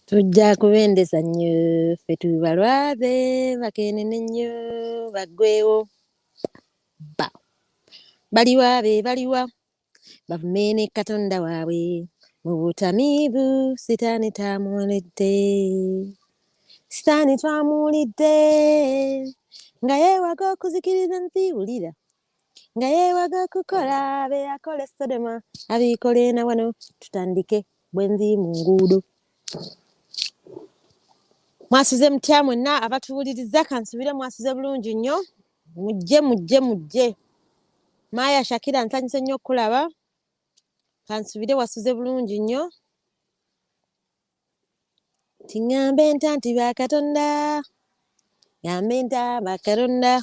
Tujja kubendeza nnyo ffe tubalwaze bakenene nnyo baggwewo baliwa be baliwa bavumene katonda waabwe mu butamiivu sitaani twamuwulidde nga yeewaga okuzikiriza nfiwulira nga yeewaga okukola be akola Sodoma abiikole na wano tutandike bwenzi mu nguudo. Mwasuze mutya mwenna abatuwuliriza kansubire mwasuze bulungi nnyo mujje Maya Shakira nsanyuse nnyo okulaba kansubire wasuze bulungi nnyo tiŋŋambe nta nti bakatonda ŋŋambe nta bakatonda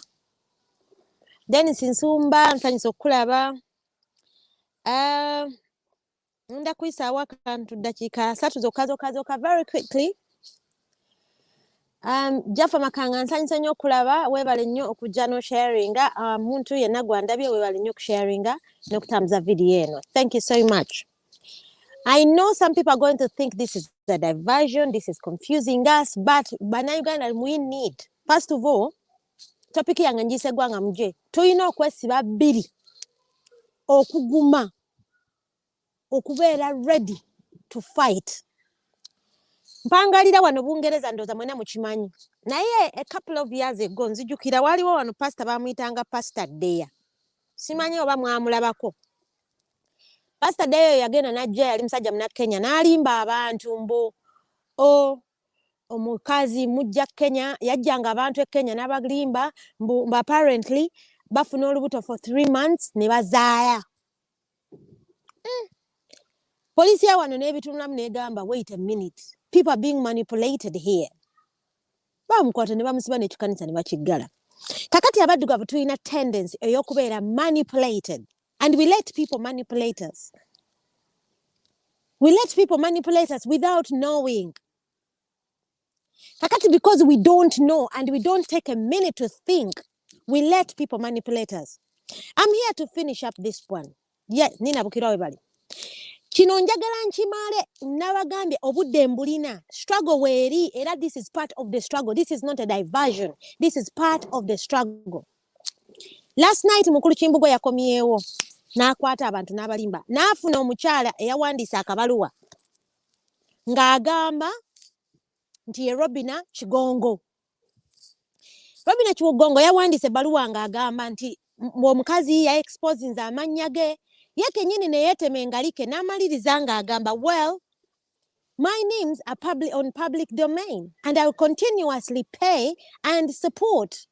Dennis Nsumba nsanyuse okulaba nda kuyisaawo akantu ddakiika 3 zokka very quickly. Jaffa Makanga nsanyuse nnyo okulaba weebale nnyo okujja no sharinga muntu yenna gwandabye weebale nnyo okusharinga n'okutambuza video eno. Thank you so much. I know some people are going to think this is a diversion, this is confusing us, but Bannayuganda we need, first of all, topic yange njise Gwanga mujje tulina okwesiba bbiri okuguma okubeera ready to fight. Mpangalira wano Bungereza ndoza mwena mukimanyi naye a couple of years ago nzijukira waliwo wano pastor bamuyitanga Pastor Deya, simanyi oba mwamulabako. Pastor Deya yagenda najja yali musajja muna Kenya n'alimba abantu mbu omukazi mujja Kenya yajjanga abantu e Kenya n'abalimba mbu apparently bafuna olubuto for 3 months ne bazaaya. Polisi ya wano n'ebitunulamu n'egamba wait a minute, people are being manipulated here. Bamukwata ne bamusiba n'ekikanisa ne bakiggala. Kakati abaddugavu tulina tendency ey'okubeera manipulated, and we let people manipulate us. We let people manipulate us without knowing. Kakati because we don't know and we don't take a minute to think, we let people manipulate us. I'm here to finish up this one. Yes, Nina Bukirawe Bali. Kino njagala nkimale nabagambye obudde mbulina struggle weeri era this is part of the struggle. This is not a diversion. This is part of the struggle. Last night mukulu Kimbugo yakomyewo n'akwata abantu n'abalimba n'afuna omukyala eyawandiisa akabaluwa ng'agamba nti Robina Kigongo. Robina Kigongo yawandiise ebbaluwa ng'agamba nti omukazi ya exposing amannya ge ye kenyini ne yeetema engalike n'amaliriza ng'agamba well, my names are on public domain and I will continuously pay and support.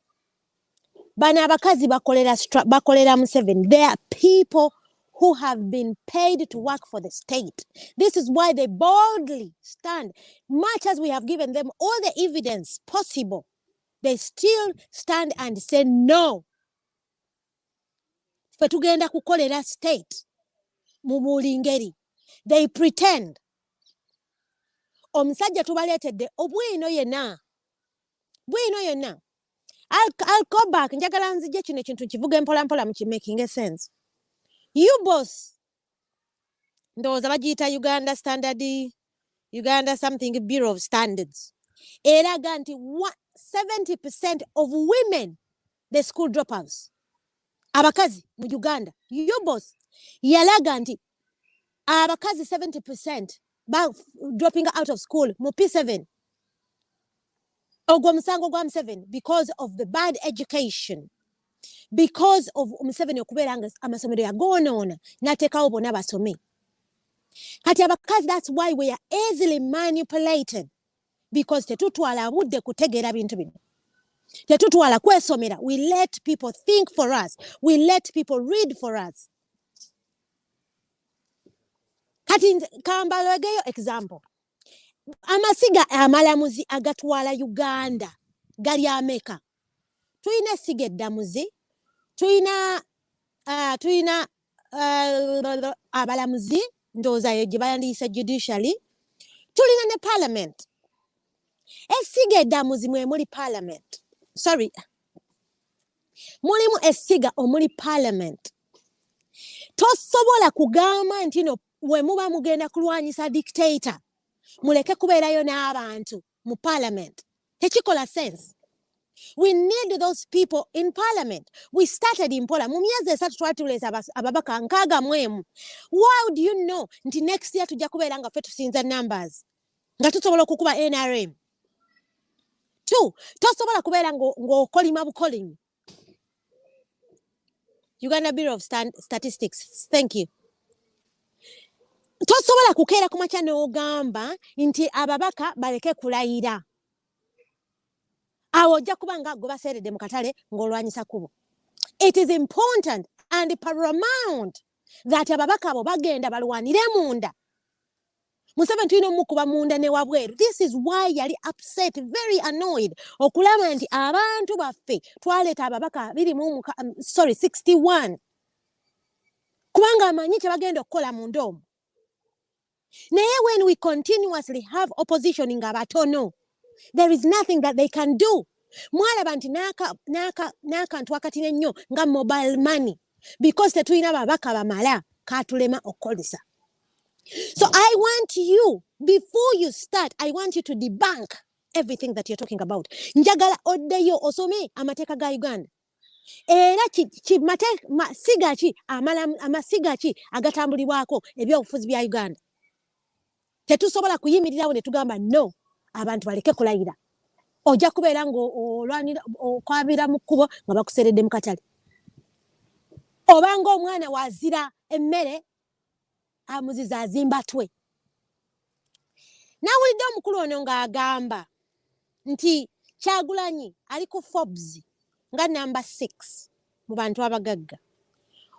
Bano abakazi bakolera Museveni. They are people who have been paid to work for the state. This is why they boldly stand. Much as we have given them all the evidence possible, they still stand and say no. Fe tugenda kukolera state mu mulingeri. They pretend. Omusajja tubaleetedde obwino yenna. I'll go back. Njagala nzije kino ekintu kivuga mpola mu making a sense. You boss. Ndowooza bagiyita Uganda something Bureau of Standards. Eraga nti 70% of women, the school dropouts. Abakazi mu Uganda. You boss. Yalaga nti abakazi 70% dropping out of school mu P7. Ogwa musango gwa Museveni because of the bad education, because of Museveni okubeera nga amasomero yagoonoona n'ateekawo bonna basome. Kati abakazi, that's why we are easily manipulated, because tetutwala budde kutegeera bintu bino, tetutwala kwesomera. We let people think for us, we let people read for us. Kati kambalegeyo example. Amasiga amalamuzi agatwala Uganda gali ameka. Tuyina esiga eddamuzi, tuyina abalamuzi ndowooza gye bayandiise judicially, tulina ne parliament. Esiga eddamuzi mwe muli parliament. Sorry. Mulimu esiga omuli parliament. Tosobola kugamba nti no we muba mugenda kulwanyisa dictator muleke kubeerayo n'abantu mu parliament tekikola sense. We need those people in parliament. We started in Pola. Mu myezi esatu twatuleesa ababaka nkaaga mu emu. How do you know nti next year tujja kubeera nga ffe tusinza numbers nga tusobola okukuba NRM? 2, tosobola kubeera ng'okolima bukolimi. Uganda Bureau of Statistics, thank you. Tosobola kukeera ku makya n'ogamba nti ababaka baleke kulayira. Awo ojja kuba nga gwe baseeredde mu katale ng'olwanyisa kubo. It is important and paramount that ababaka abo bagenda balwanire munda. Museveni tulina omukuba munda ne wabweru. This is why yali upset, very annoyed. Okulaba nti abantu baffe twaleeta ababaka 61. Kubanga amanyi kye bagenda okukola munda omwo. Naye when we continuously have opposition nga batono, there is nothing that they can do. Mwalaba nti n'akantu akatine nnyo nga mobile money. Because tetulina babaka bamala katulema okukolesa. So I want you, before you start, I want you to debunk everything that you're talking about. Njagala oddeyo osome amateeka ga Uganda. Era masiga ki amasiga ki agatambulibwako ebyobufuzi bya Uganda. Tetusobola kuyimirirawo ne tugamba no, abantu baleke kulayira. Ojja kubeera ng'olwanira okwabira mu kkubo nga bakuseredde mu katale. Obanga omwana wazira emmere amuziza azimbatwe. Nawulidde omukulu ono ng'agamba nti Kyagulanyi ali ku Forbes nga number 6 mu bantu abagagga.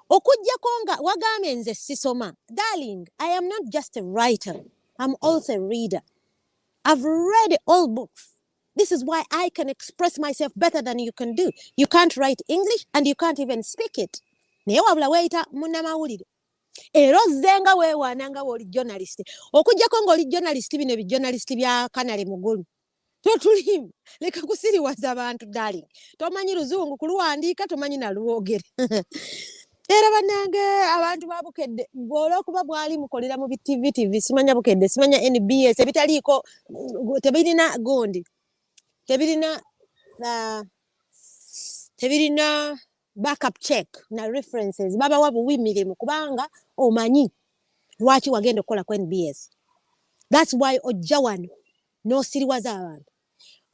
Okujjako nga wagambye nze sisoma. Darling, I am not just a writer. I'm also a reader. I've read all books. This is why I can express myself better than you can do. You can't write English and you can't even speak it. Naye wabula weeyita munnamawulire. Era ozzenga weewaananga w'oli journalist. Okujjako ng'oli journalist bino ebijournalist bya Kanale Mugulu. Totulimu. Leka kusiriwaza abantu, darling. Tomanyi Luzungu kuluwandiika, tomanyi na Lwogere. Era bannange abantu babukedde olw'okuba bwali mukolera mu TV, simanya bukedde, simanya NBS, ebitaliiko tebirina gondi. Tebirina backup check na references. Babawa buwimirimu kubanga omanyi lwaki wagenda okukola ku NBS. That's why ojja wano n'osiriwaza abantu.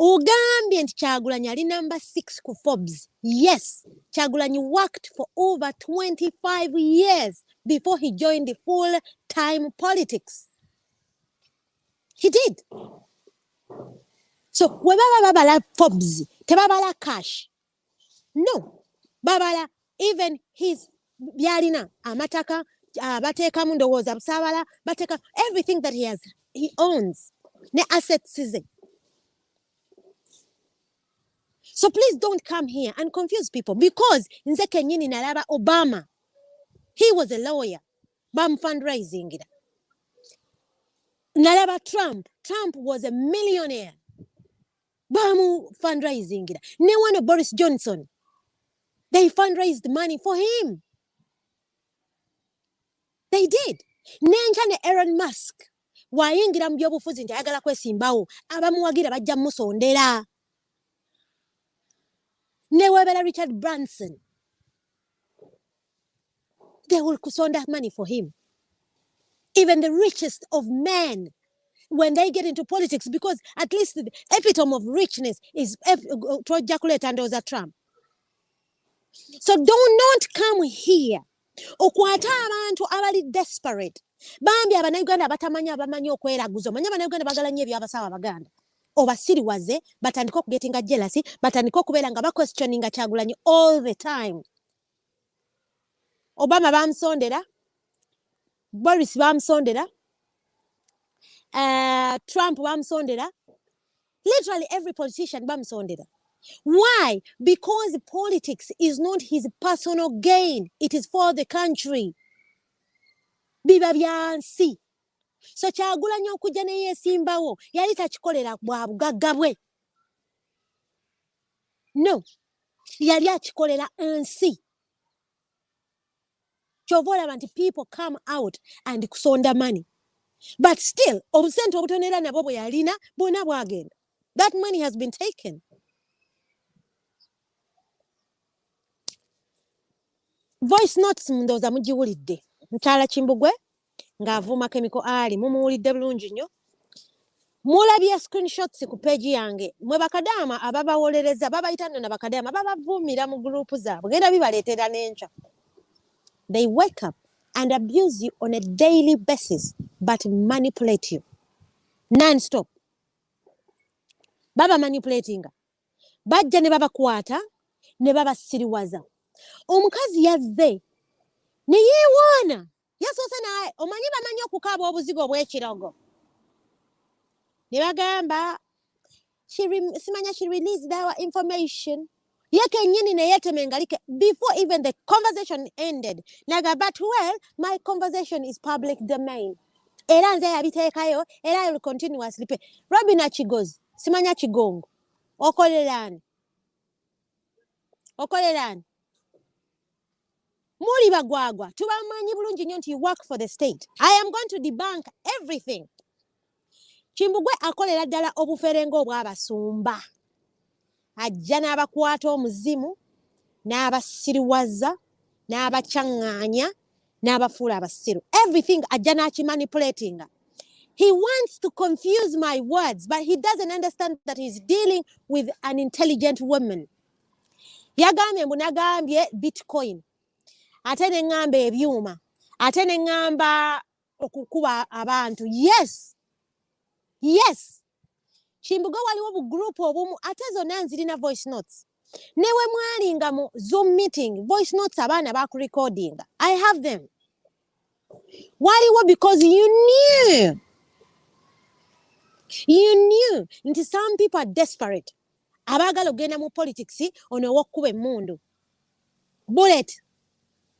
Ugambye nti Kyagulanyi ali number 6 ku Forbes. Yes, Kyagulanyi worked for over 25 years before he joined the full-time politics. He did. So, we babala Forbes, tebabala cash. No. Babala, even his byalina, amataka, bateka mundowoza, busabala, bateka, everything that he owns. Ne assets is it. So please don't come here and confuse people because nze kenyini nalaba Obama. He was a lawyer. Bam fundraising. Nalaba Trump. Trump was a millionaire. Bamu fundraising. Ne one Boris Johnson. They fundraised money for him. They did. Nenchane Elon Musk. Wayingira mu byobufuzi nti ayagala kwesimbawo. Abamuwagira bajja musondera. Newebela Richard Branson. They will kusonda money for him. Even the richest of men, when they get into politics, because at least the epitome of richness is Jaculate and those are Trump. So do not come here. Okwata abantu abali desperate. Bambi abanayuganda batamanya abamanyi okweraguza. Manya abanayuganda bagala nnyo ebyabasawo Abaganda. Obasiriwaze batandika okugetinga jealousy, batandika okubeera nga baquestioninga Kyagulanyi all the time. Obama bamusondera, Boris bamusondera, Trump bamusondera, literally every politician bamusondera. Why? Because politics is not his personal gain. It is for the country. Biba byansi. So Kyagulanyi okujja ne yeesimbawo yali takikolera bwa bugagga bwe. No. Yali akikolera ensi. Kyova olaba nti people come out and kusonda money. But still, obusente obutonera nabo bwe yalina bwona bwagenda. That money has been taken. Voice notes ndowooza mugiwulidde. Mukyala Kimbugwe ng'avuma Chemical Ali mumuwulidde bulungi nnyo. Mulabye screenshots ku page yange. Mwe bakadaama ababawolereza babayita nno na bakadaama babavuumira mu group zaabwe. Genda bibaleetera n'enkya. They wake up and abuse you on a daily basis but manipulate you non-stop. Baba manipulating. Bajja ne babakwata ne babasiriwaza. Omukazi yazze ne yeewaana yasoose naye omanyi bamanyi okukaaba obuzigo obw'ekirogo ne bagamba simanya she released our information ye kennyini ne yeetema engalike before even the conversation ended naga but well my conversation is public domain era nze yabiteekayo era I will continuously pay. Robina Kigozi simanya Kigongo okolerani Muli bagwagwa tubamanyi bulungi nnyo nti you work for the state. I am going to debunk everything. Kimbugwe akolera ddala obuferengo obw'abasumba. Ajja n'abakwata omuzimu n'abasiriwaza n'abacyaŋŋaanya n'abafuula abasiru. Everything ajja n'akimanipulatinga. He wants to confuse my words but he doesn't understand that he's dealing with an intelligent woman. Yagambye mbu nagambye Bitcoin. Ate ne ngamba ebyuma. Ate ne ngamba okukuba abantu. Yes. Kimbugwe waliwo bu group obumu ate zonna nzirina voice notes. Newe mwalinga mu Zoom meeting voice notes abaana bakurecordinga. I have them. Waliwo because you knew nti some people are desperate. Abagala ogenda mu politics ono wokkuba emmundu. Bullet.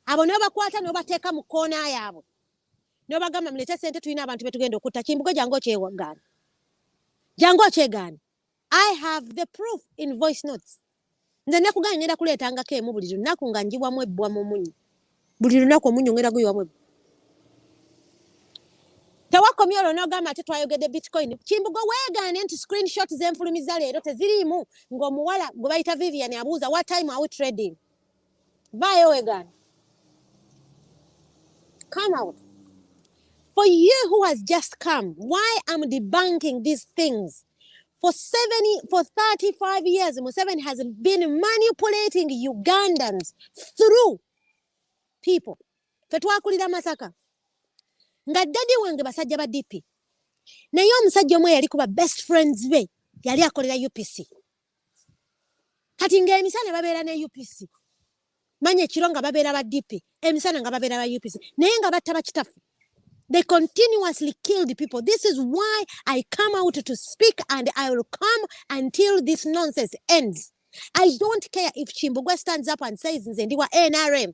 Abo n'obakwata n'obateeka mu koona yaabwe. N'obagamba mulete ssente tulina abantu be tugenda okutta. Kimbugwe jangu okyegaana. I have the proof in voice notes. Nze nekuganya ngenda kuleetangako emu buli lunaku nga njibwamu ebbwa mu munyu. Buli lunaku omunyu ngenda guyiwamu ebbwa. Tewakomye olwo n'ogamba ate twayogedde Bitcoin. Kimbugwe weegaane nti screenshot z'enfulumiza leero teziriimu ng'omuwala gwe bayita Vivian abuuza what time are we trading? Vaayo weegaane. Come out. For you who has just come, why I'm debunking these things? For 35 years, Museveni has been manipulating Ugandans through people. Fetwakulira Masaka. Nga daddy wange basajja ba DP. Naye omusajja omwe yali kuba best friends be. Yali akolera UPC. Kati ng'emisana babeera ne UPC. Manye ekiro nga babeera ba DP. Emisana nga babeera ba UPC. Naye nga batta bakitaffe. They continuously kill the people. This is why I come out to speak and I will come until this nonsense ends. I don't care if Kimbugwe stands up and says nze ndiwa NRM.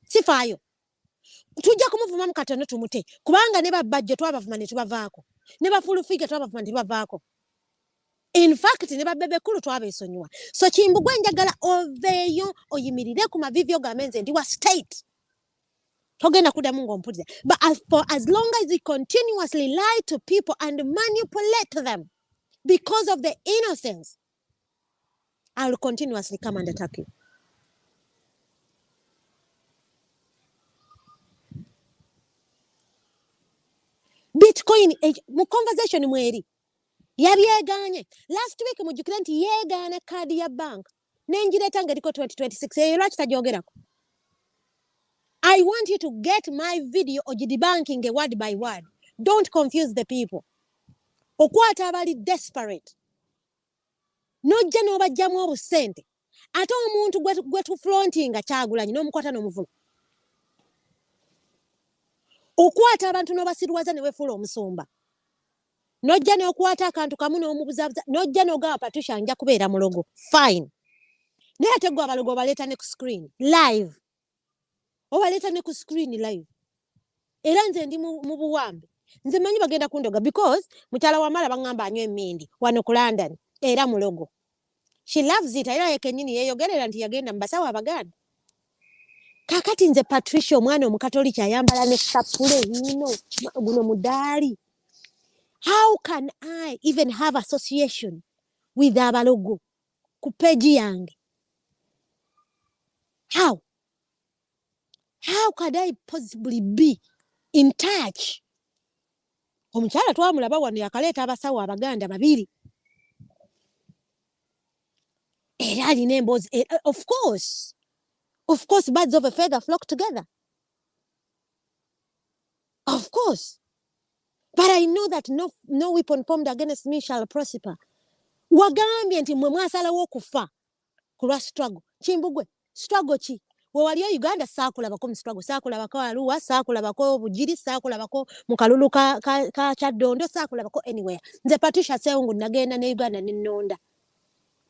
Sifaayo. Tujja kumuvuma mu katono tumute. Kubanga ne babajje twabavuma ne tubavaako. Ne bafulufiga twabavuma ne tubavaako. In fact, ne babebekulu twabeesonyiwa. So Kimbugwe njagala oveeyo oyimirire ku mavivi ogambe nze ndiwa state. Togenda kudamu ng'ompulira. But as long as he continuously lie to people and manipulate them because of the innocence, I will continuously come and attack you. Bitcoin, mu conversation mweri. Yabyegaanye. Last week mujjukira nti yeegaana kaadi ya bank. Nenjireeta ng'eriko 2026. Eyo lwaki tajyogerako? I want you to get my video debunking word by word. Don't confuse the people. Okwata abali desperate. Nojja n'obajjamu obusente. Ate omuntu gwe tufrontinga Kyagulanyi n'omukwata n'omuvuma. Okwata abantu n'obasirwaza ne wefuula omusumba. Nojja n'okwata akantu kamu n'omubuzaabuza. Nojja n'ogaba Patricia nja kubeera mulogo. Fine. Naye ate gwe abalogo baleeta ne ku screen. Live. Obaleta ne ku screen live. Era nze ndi mu buwambe. Nze manyi bagenda kundoga because mukyala wa mala bangamba anywe emmindi wano ku London era mulogo. She loves it. Era yekennyini yeeyogerera nti yagenda mu basawo Abaganda. Kakati nze Patricia omwana omukatoliki ayambala ne sapule yino guno mudaali. How can I even have association with abalogo ku page yange? How could I possibly be in touch? Omukyala twamulaba wano yakaleeta abasawo abaganda babiri. Era alina emboozi. Of course, birds of a feather flock together. Of course. But I know that no weapon formed against me shall prosper. Wagambye nti mwe mwasalawo okufa ku lwa struggle. Kimbugwe, struggle ki? Wewali Uganda saakulabako mu struggle, saakulabako Arua, saakulabako Bugiri, saakulabako mu kalulu ka Kyaddondo, saakulabako anywhere. Nze Patricia Sseungu nagenda ne Uganda ne nnonda.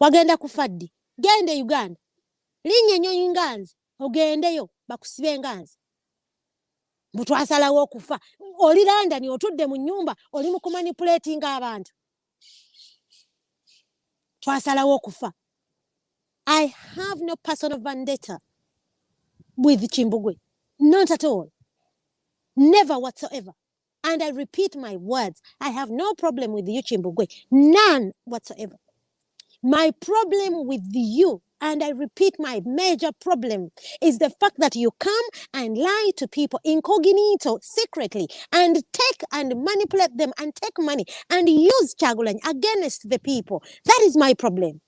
Wagenda kufa ddi? Genda Uganda. Linnya ennyonyi nganzi, ogendeyo bakusibe nganzi. Mutwasalawo okufa. Oli London otudde mu nnyumba, oli mu kumanipulating abantu. Twasalawo okufa. I have no personal vendetta with Chimbugwe. Not at all. Never whatsoever. And I repeat my words. I have no problem with you, Chimbugwe. None whatsoever. My problem with you, and I repeat my major problem, is the fact that you come and lie to people incognito, secretly, and take and manipulate them and take money and use Kyagulanyi against the people. That is my problem.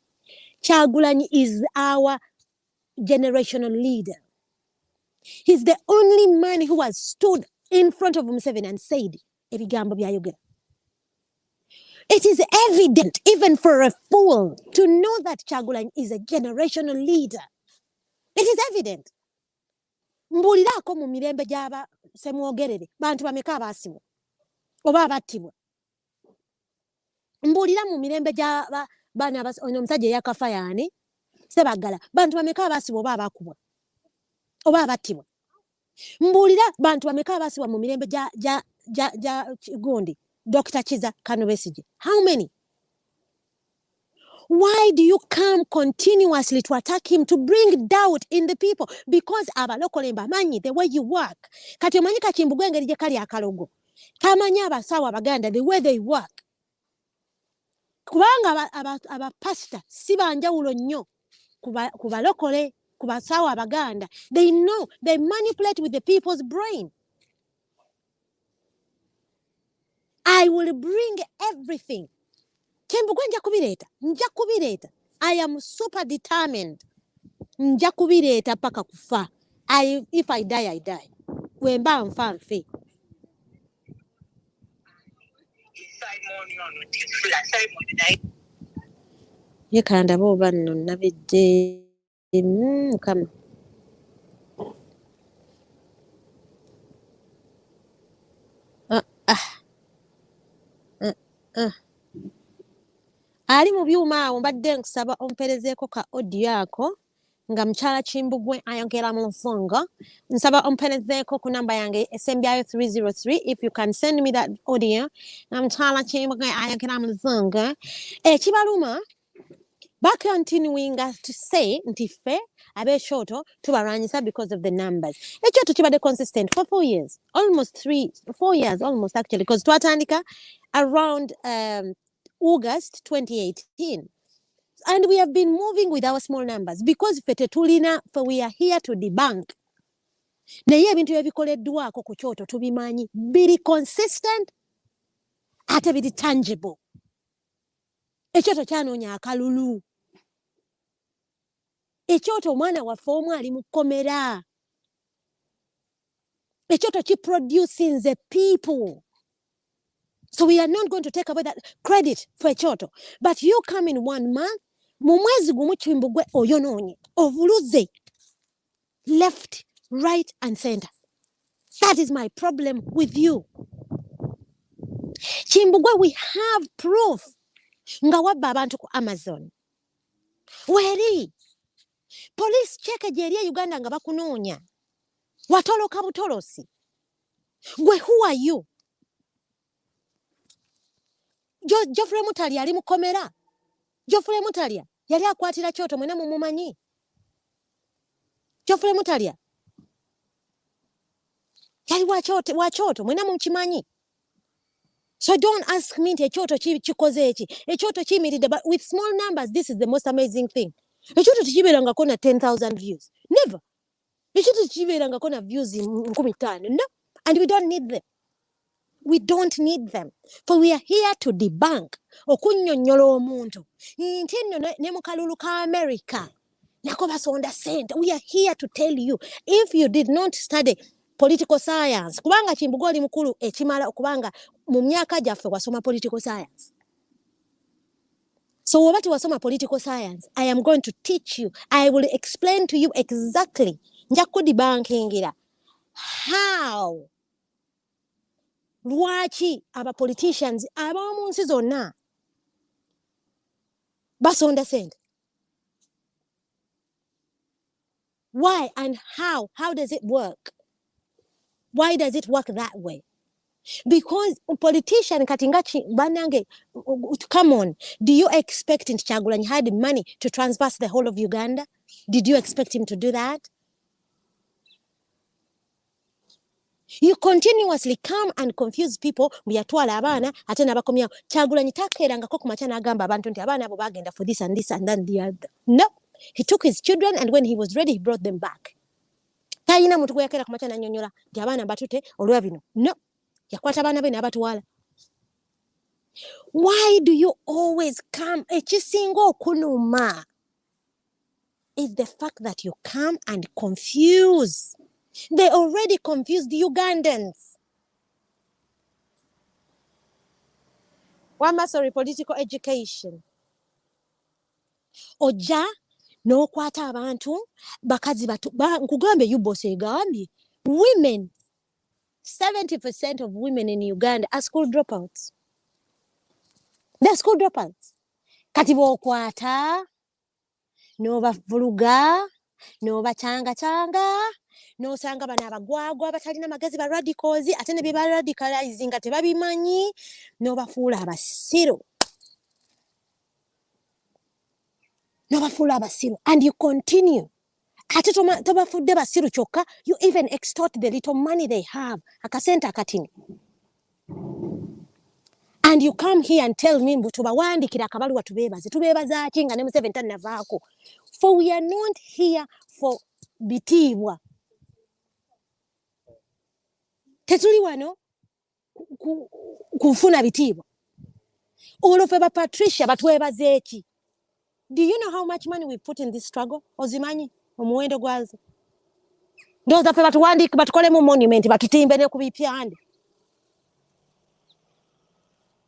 Kyagulanyi is our generational leader. He's the only man who has stood in front of Museveni and said, ebigambo byayogera. It is evident, even for a fool, to know that Kyagulanyi is a generational leader. It is evident. Mbulirako mu mirembe gy'aba Semwogerere, bantu bameka abaasibwa oba abattibwa. Mbulira mu mirembe gy'aba bana ono omusajja eyakafa yaani Ssebaggala, bantu bameka abaasibwa oba abakubwa oba abattibwa. Mbulira bantu bameka abaasibwa mu mirembe gya gundi Dr. Kiza Kano Besigye. How many? Why do you come continuously to attack him, to bring doubt in the people? Because abalokole mbamanyi the way you work. Kati omanyi Kachimbugwe engeri gye kali akalogo. Tamanyi abasawo abaganda the way they work. Kubanga abapasita si banjawulo nnyo ku balokole, ku basawo abaganda. They know, they manipulate with the people's brain. I will bring everything. Chimbugwe nja kubireeta. I am super determined. Nja kubireeta paka kufa. If I die, I die. Wemba nfa nfe. Yekanda bo banno nabidde. Come. Ali mu byuma awo mbadde nkusaba omperezeeko ka audio ako nga mukyala Chimbugwe ayogera mu nsonga. Nsaba omperezeeko ku namba yange esembyayo 303 if you can send me that audio. Nga mukyala Chimbugwe ayogera mu nsonga. Kibaluma continuing to say nti ffe ab'ekyoto tubalwanyisa because of the numbers. Ekyoto kibadde consistent for 4 years. Almost 4 years almost actually, because twatandika around August 2018. And we have been moving with our small numbers because we are here to debunk. Naye ebintu ebikoleddwako ku kyoto tubimanyi, biri consistent ate biri tangible. Ekyoto kyanoonya akalulu. Ekyoto omwana waffe omu ali mu kkomera. Ekyoto kiproducing the people. So we are not going to take away that credit for Ekyoto. But you come in 1 month, mu mwezi gumu Chimbugwe oyonoonye, ovuluze, left, right and center. That is my problem with you. Chimbugwe, we have proof. Nga wabba abantu ku Amazon. Weri? Police check eri Uganda nga bakunoonya. Watoloka butolosi. Gwe, who are you? Geoffrey Mutalia ali mu kkomera. Geoffrey Mutalia yali akwatira Kyoto mwena mumumanyi. Geoffrey Mutalia Kyali wachoto mwena mukimanyi. So don't ask me nti ekyoto kikoze eki. Ekyoto kiyimiridde, but with small numbers, this is the most amazing thing. Ekyoto tekibeerangako na 10,000 views. Never. Ekyoto tekibeerangako na views 15,000. No. And we don't need them. We don't need them. For we are here to debunk. Okunnyonnyola omuntu. Nti nno ne mu kalulu ka America. Nako basonda sente. We are here to tell you, if you did not study political science, kubanga Kimbuga oli mukulu ekimala kubanga mu myaka gyaffe wasoma political science. So what wasoma political science, I am going to teach you. I will explain to you exactly nja kudebunkingira how lwaki aba politicians ab'omu nsi zonna basonda sente. Why and how? How does it work? Why does it work that way? Because a politician katingachi banange, come on, do you expect in Kyagulanyi had money to transverse the whole of Uganda? Did you expect him to do that? You continuously come and confuse people. Muyatwala abaana ate nabakomya. Kyagulanyi takerangako ku macha n'agamba abantu nti abaana abo bagenda for this and this and then the other. No, he took his children and when he was ready he brought them back. Tayina muntu gwe yakera ku macha n'annyonnyola nti abaana batute olwa bino. No, yakwata abaana be n'abatwala. Why do you always come? Ekisinga okunuma is the fact that you come and confuse. They already confused the Ugandans. Sorry, political education. Oja no kwata abantu bakazi batu nkugambe yubose gambi women 70% of women in Uganda are school dropouts. They're school dropouts. Kati bokwata no bavuluga no bachanga no sanga bana abagwagwa batalina magezi ba radicals ate ne biba radicalizing ate babimanyi no bafuula abasiru. No bafuula abasiru and you continue. Ate tobafudde basiru kyokka, you even extort the little money they have. Akasente akatini. And you come here and tell me tubawandikira akabaluwa tubebaze. Tubebaza kinga ne Museveni tanavaako. For we are not here for bitibwa. Tetuli wano kufuna bitibwa. Olofe ba Patricia batwebaze eki. Do you know how much money we put in this struggle? Ozimanyi omuwendo gwazo. Ndoza fe batuwandika batukole mu monument batutimbe ne kubipyande.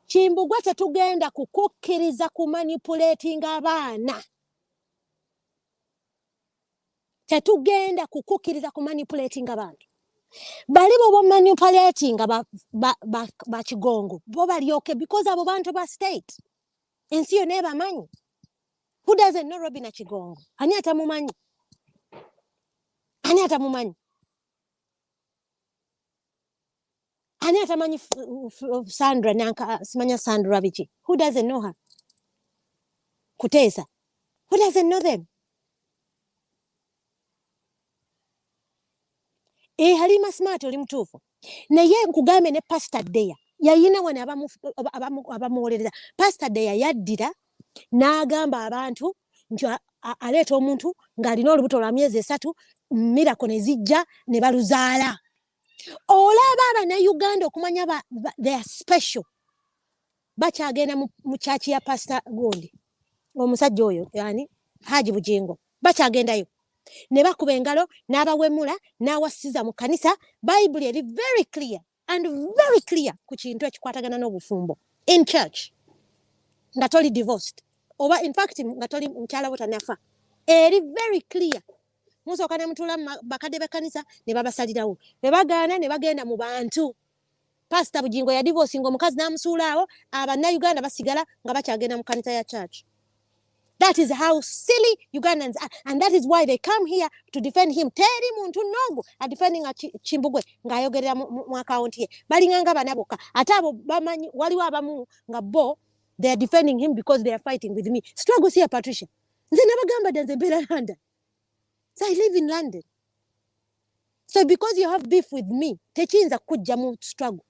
Kimbugwa tetugenda kukukkiriza ku manipulating abaana. Tetugenda kukukkiriza ku manipulating abantu. Bali bo manipulating ba Kigongo. Bo bali okay because abo bantu ba state. Ensi yo neba manyi. Who doesn't know Robina Kigongo? Ani atamumanyi? Ani atamumanyi? Ani atamanyi Sandra nanka simanya Sandra biki? Who doesn't know her? Kutesa. Who doesn't know them? Halima Smart oli mtufu. Naye nkugambe ne Pastor Deya. Yayina wana abamuwolereza. Pastor Deya yaddira n'agamba abantu nti aleeta omuntu ng'alina olubuto lwa myezi 3 miracle ne zijja ne baluzaala. Olaba abana Uganda okumanya they are special. Bakyagenda mu church ya Pastor Gondi. Omusajja oyo yani Haji Bujengo. Bakyagendayo. Ne bakuba engalo n'abawemula n'awasiza mu kanisa. Bible eri very clear and very clear ku kintu ekikwatagana n'obufumbo in church. Nga toli divorced. Oba in fact nga toli mkyala bota nafa. Eri very clear. Muso kana mutula bakade bekanisa ne babasalirawo. Ne bagana ne bagenda mu bantu. Pastor Bujingo ya divorce ngo mukazi namusuulaawo abana Uganda basigala nga bakyagenda mu kanisa ya church. That is how silly Ugandans are. And that is why they come here to defend him. Teri muntu nogo a defending a Chimbugwe ngayogerera mu account ye. Balinganga banaboka. Atabo bamanyi waliwo abamu nga bo they are defending him because they are fighting with me. Struggle here Patricia. Nze nabagamba danze bela London. So I live in London. So because you have beef with me, tekiyinza kujja mu struggle.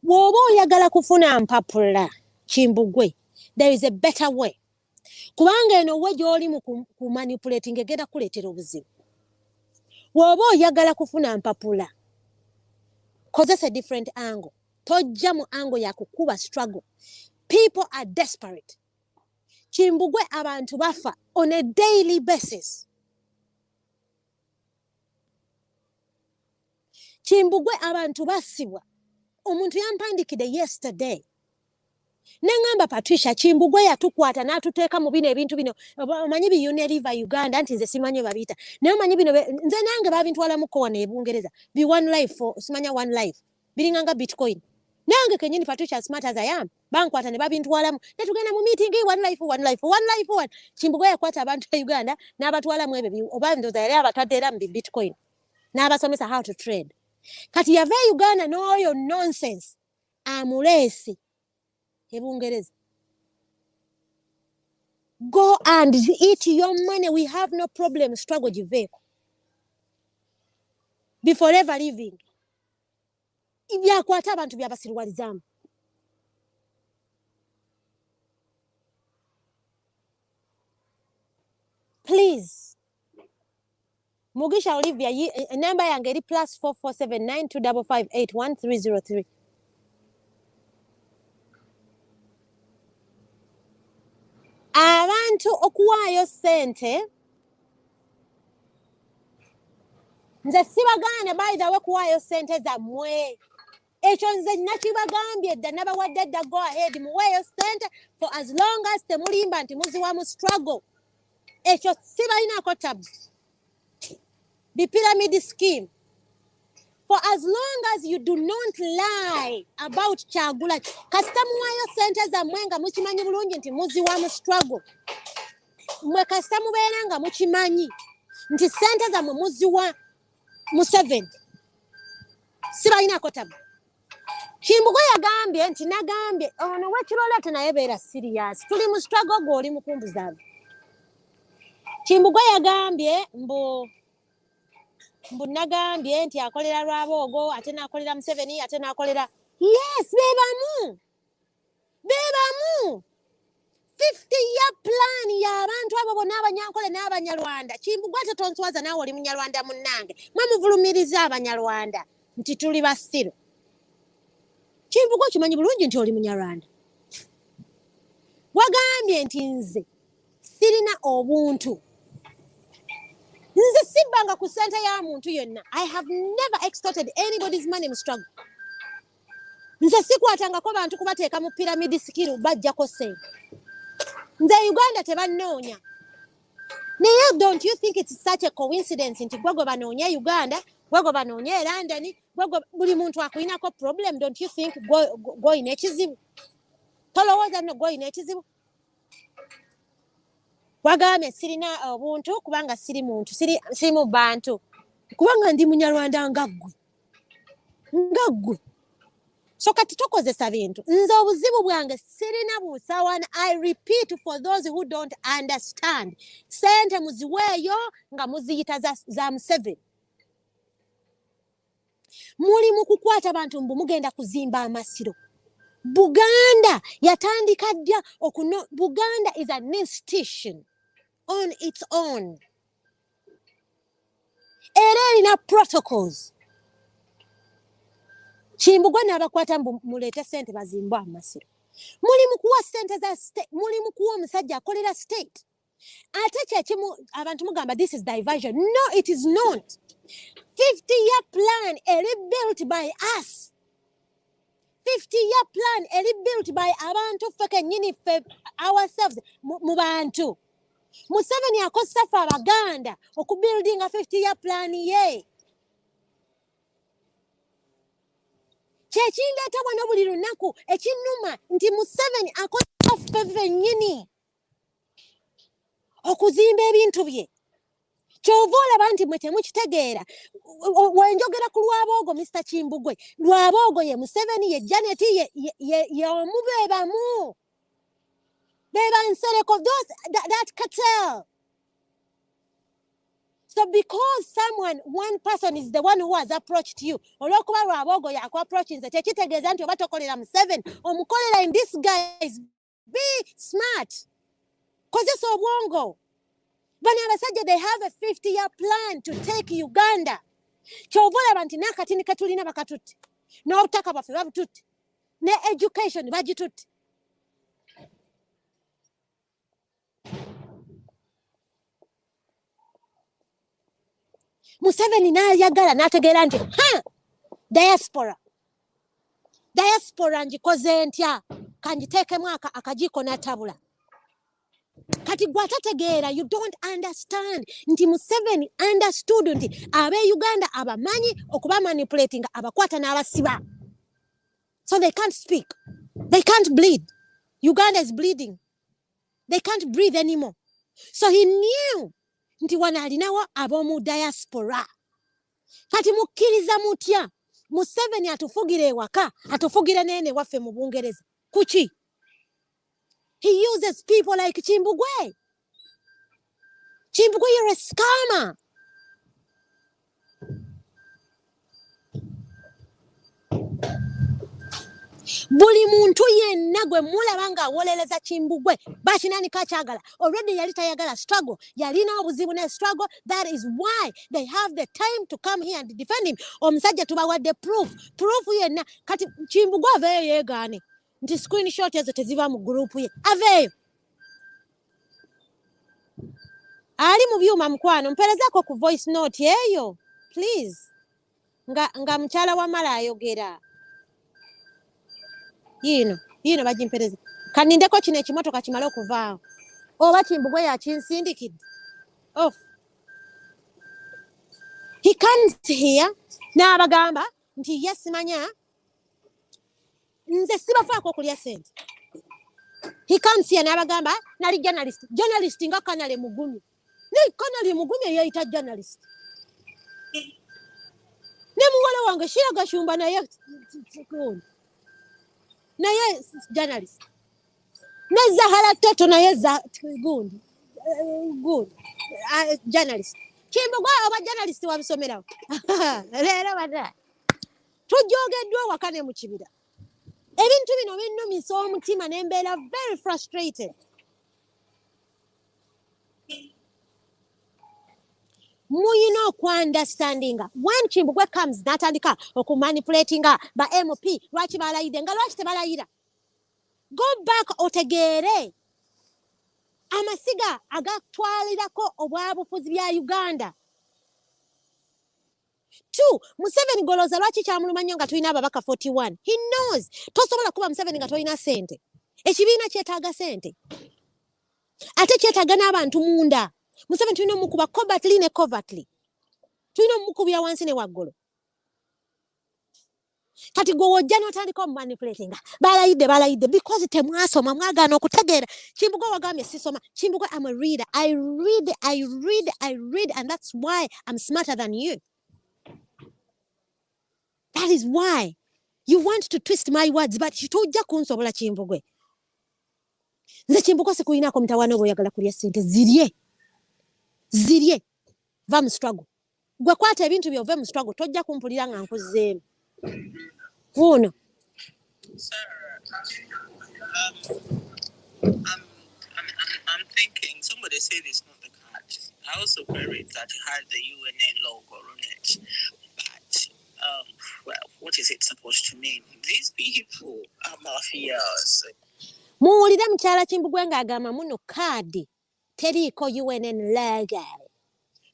Bw'oba oyagala kufuna mpapula Kimbugwe, there is a better way. Kubanga eno we gy'oli mu kumanipulating egenda kuleetera obuzibu. Bw'oba oyagala kufuna mpapula, kozesa a different angle. Tojja mu angle ya kukuba struggle. People are desperate. Kimbugwe abantu bafa on a daily basis. Kimbugwe abantu basibwa. Omuntu yampandikide yesterday. Nengamba Patricia Kimbugwe yatukwata n'atuteeka mu bino ebintu bino. Omanyi bi Unilever Uganda nti nze simanyi babiyita. Naye omanyi bino nze nange babintwala mu kowa ne Bungereza. Bi one life for simanya one life. Biringanga Bitcoin. Nange kenyini Patricia smart as I am. Bankwata ne babintwala mu. Ne tugenda mu meeting one life. Kimbugwe yakwata abantu e Uganda n'abatwala mu ebyo oba ndoza yali abatadde era mu Bitcoin. N'abasomesa how to trade. Kati yave Uganda n'oyo nonsense amulesi ebungereza. Go and eat your money. We have no problem. Struggle jiveko. Be forever living. Ibyakwata abantu byabasirwalizamu. Please. Mugisha Olivia, number yange eri +4479 255 303. Abantu okuwaayo sente nze sibagaane by the way kuwaayo sente zammwe. Ekyo nze nakibagambye dda nabawadde dda go ahead muweeyo sente for as long as temulimba nti muziwa mu struggle. Ekyo sibalinaako tabu. The pyramid scheme. For as long as you do not lie about Kyagula, kasita muwaayo sente zammwe nga mukimanyi bulungi nti muziwa mu struggle. Mwe kasita mubeera nga mukimanyi nti sente zammwe muziwa Museveni. Sibalinaako tabu. Kimbugwe yagambye nti nagambye ono wekirolete naye beera serious. Tuli mu struggle gw'oli mukumbuzabe. Kimbugwe yagambye mbu nagambye nti akolera Lwabogo ate n'akolera Museveni ate n'akolera. Yes, bebamu. 50-year plan y'abantu abo bonna Abanyankole n'Abanyarwanda. Kimbugwe ate tonswaza naawe oli Munyarwanda munnange. Mwe muvulumiriza Abanyarwanda nti tuli basiru. Kimbugwe kimanyi bulungi nti oli Munyarwanda. Wagambye nti nze sirina obuntu. Nze sibbanga ku sente ya muntu yonna. I have never extorted anybody's money mu struggle. Nze sikwatangako bantu kubateeka mu pyramid skill bajjako sente. Nze Uganda tebannoonya. Naye don't you think it's such a coincidence nti gwegwe banoonya Uganda, gwegwe banoonya London, gwegwe buli muntu akulinako problem? Don't you think gw'olina ekizibu? Tolowooza nno gw'olina ekizibu? Wagambye sirina obuntu kubanga siri muntu, siri mu bantu. Kubanga ndi Munyarwanda nga ggwe. So kati tokozesa bintu. Nze obuzibu bwange sirina busawana. I repeat for those who don't understand. Sente muziweeyo nga muziyita za Museveni. Muli mu kukwata abantu mbu mugenda kuzimba amasiro. Buganda yatandika dya Buganda is an institution on its own. Era erina protocols. Kimbugwe n'abakwata mbu muleete sente bazimba amasiro. Muli mu kuwa sente za state, muli mu kuwa omusajja akolera state. Ate kyekimu abantu mugamba this is diversion. No, it is not. 50-year plan built by us. 50-year plan built by abantu ffe kennyini ffe ourselves mu bantu. Museveni akozesa ffe Abaganda okubuildinga 50-year plan ye. Kyekindeeta wano buli lunaku ekinnuma nti Museveni akozesa ffe ffennyini okuzimba ebintu bye. Kyova olaba nti mwe temukitegeera. Wenjogera ku Lwabogo Mr. Kimbugwe. Lwabogo ye Museveni ye Janet ye omubeebamu. Bebansereko, that cartel. So because one person is the one who has approached you, olwokuba lwabogo approaching nze tekitegeeza nti oba tokolera Museveni omukolera in this guys. Be smart. Kozesa obwongo. Bano abasajja, they have a 50-year plan to take Uganda. Kyova olaba nti n'akatini katulina bakatutte. N'obutaka bwaffe babututte. Ne education bagitutte. Museveni n'ayagala n'ategeera nti diaspora ngikoze ntya kanjiteekemu akajiiko n'atabula. Kati gwe atategeera, you don't understand nti Museveni understood nti Uganda abamanyi okuba manipulating abakwata n'abasiba. So they can't speak. They can't bleed. Uganda is bleeding. They can't breathe anymore. So he knew nti wano alinawo ab'omu diaspora. Kati mukkiriza mutya Museveni atufugire ewaka, atufugire n'ene waffe mu Bungereza? Kuki? He uses people like Chimbugwe. Chimbugwe, you're a scammer. Buli muntu yenna gwe mulaba nga awolereza Chimbugwe bakinani kakyagala. Already yali tayagala struggle. Yalina obuzibu ne struggle. That is why they have the time to come here and defend him. Omusajja tubawadde proof yenna. Kati Chimbugwe aveeyo yeegaane nti screenshot ezo teziva mu group ye. Aveeyo. Ali mu byuma mukwano, mperezaako ku voice note eyo please. Nga mukyala wa Mala ayogera. Yino bagimpereza. Kanindeko kino ekimotoka kimale okuvaawo. Oba Chimbugwe yakinsindikidde. Off. He comes here n'abagamba nti yes manya nze sibafaako okulya sente. He comes here n'abagamba nali journalist nga Kanale Mugumi. Ne Kanale Mugumi yeyita journalist. Ne muwala wange Shira Gashumba naye journalist. Ne Zahara Toto naye good journalist. Chimbugwe oba journalist wabisomerawo. Leero bada. Tujogeddwa wakane mu kibira. Ebintu bino binnumisa omutima ne mbeera very frustrated. Muyina okwanderstanding when Chimbugwe comes n'atandika okumanipulating ba MP lwaki balayidde nga lwaki tebalayira. Go back otegeere amasiga agatwalirako obwabufuzi bya Uganda. 2, Museveni golooza lwaki kyamuluma nnyo nga tulina ababaka 41. He knows. Tosobola kuba Museveni nga tolina sente. Ekibiina kyetaaga sente. Ate kyetaaga n'abantu munda. Museveni tulina omukuba covertly ne covertly. Tulina omukubya wansi ne waggulu. Kati gwe wojja n'otandika omumanipulating. Balayidde because temwasoma mwagaana okutegeera. Chimbugwe wagambye sisoma. Chimbugwe, I'm a reader. I read and that's why I'm smarter than you. That is why you want to twist my words, but tojja kunsobola Chimbugwe. Nze Chimbugwe sikuyinaako mutawaana oyagala kulya sente zirye. Va mu struggle. Gwe kwata ebintu byo ove mu struggle. Tojja kumpulira nga nkuzzeemu. Wuno. I'm thinking, somebody said it's not the card. I also buried that it had the UNN logo on it. But, well, what is it supposed to mean? These people are mafias. Muwulire mukyala Chimbugwe ng'agamba muno kaadi teriiko UNN logo.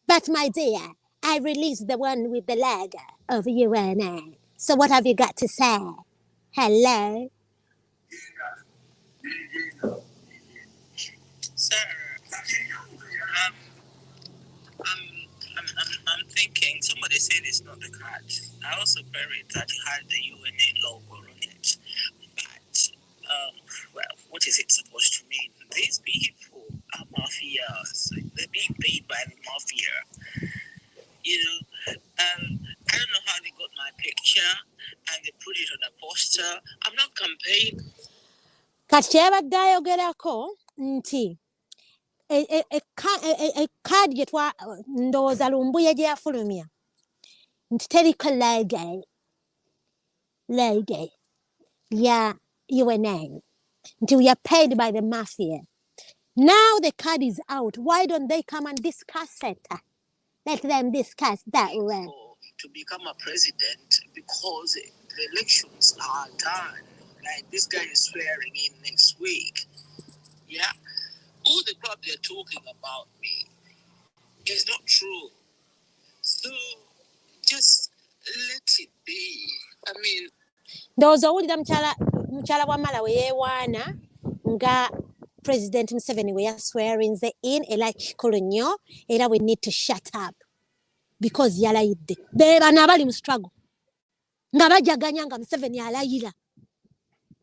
But my dear, I released the one with the logo of UNN. So what have you got to say? Hello? Sir, I'm thinking, somebody said it's not the card. I also buried that it had the UNN logo on it. But, well, what is it supposed to mean? These people are mafias. They're being paid by the mafia. You know, I don't know how they got my picture and they put it on a poster. I'm not campaigning. Kati kyebadde ayogerako nti kaadi gye ndowooza Lumbuye gye yafulumya nti teriko logo ya UNA nti we are paid by the mafia. Now the card is out. Why don't they come and discuss it? Let them discuss that way. To become a president because the elections are done. Like this guy is swearing in next week. Yeah. All the crap they're talking about me is not true. So just let it be. I mean, ndowooza owulira mukyala wa mala we yeewaana nga President Museveni we yaswearinze in era kikulu nnyo era we need to shut up because yalayidde be bano abali mu struggle nga bajaganya nga Museveni alayira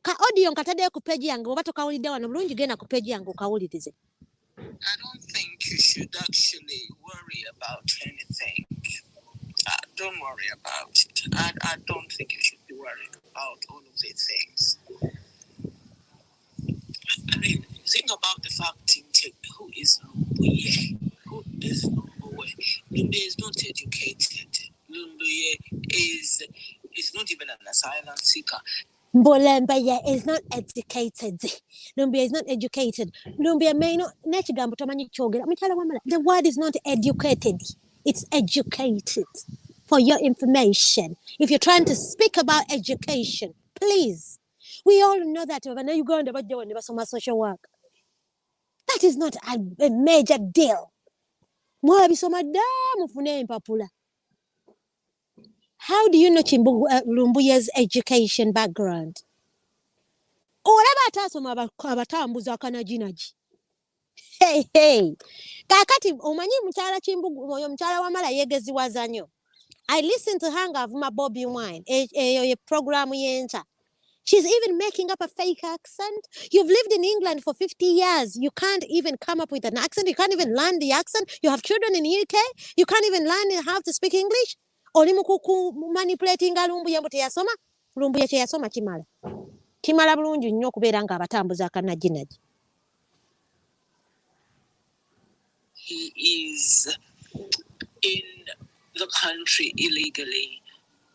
ka audio nkataddeyo ku page yange oba tokawulidde wano bulungi genda ku page yange okawulirize. I don't think you should actually worry about anything. Don't worry about it. I don't think you should be worried about all of these things. I mean, think about the fact who is Lumbuye? Who is Lumbuye? Lumbuye is not educated. Lumbuye is not even an asylum seeker. Lumbuye is not educated. Lumbuye is not educated. Lumbuye may not. The word is not educated. It's educated. For your information, if you're trying to speak about education, please. We all know that when you go on the social work, that is not a major deal. How do you know Lumbuye's education background? Hey. Kakati omanyi mchala Chimbugu oyo mchala wa mala yegeziwaza nnyo. I listened to her ngavuma Bobby Wine a program yenta. She's even making up a fake accent. You've lived in England for 50 years. You can't even come up with an accent. You can't even learn the accent. You have children in the UK. You can't even learn how to speak English. Oli mukuku manipulating Lumbuye mbu teyasoma. Lumbuye teyasoma kimala. Kimala bulungi nnyo okubeera nga abatambuza akanaginaji. He is in the country illegally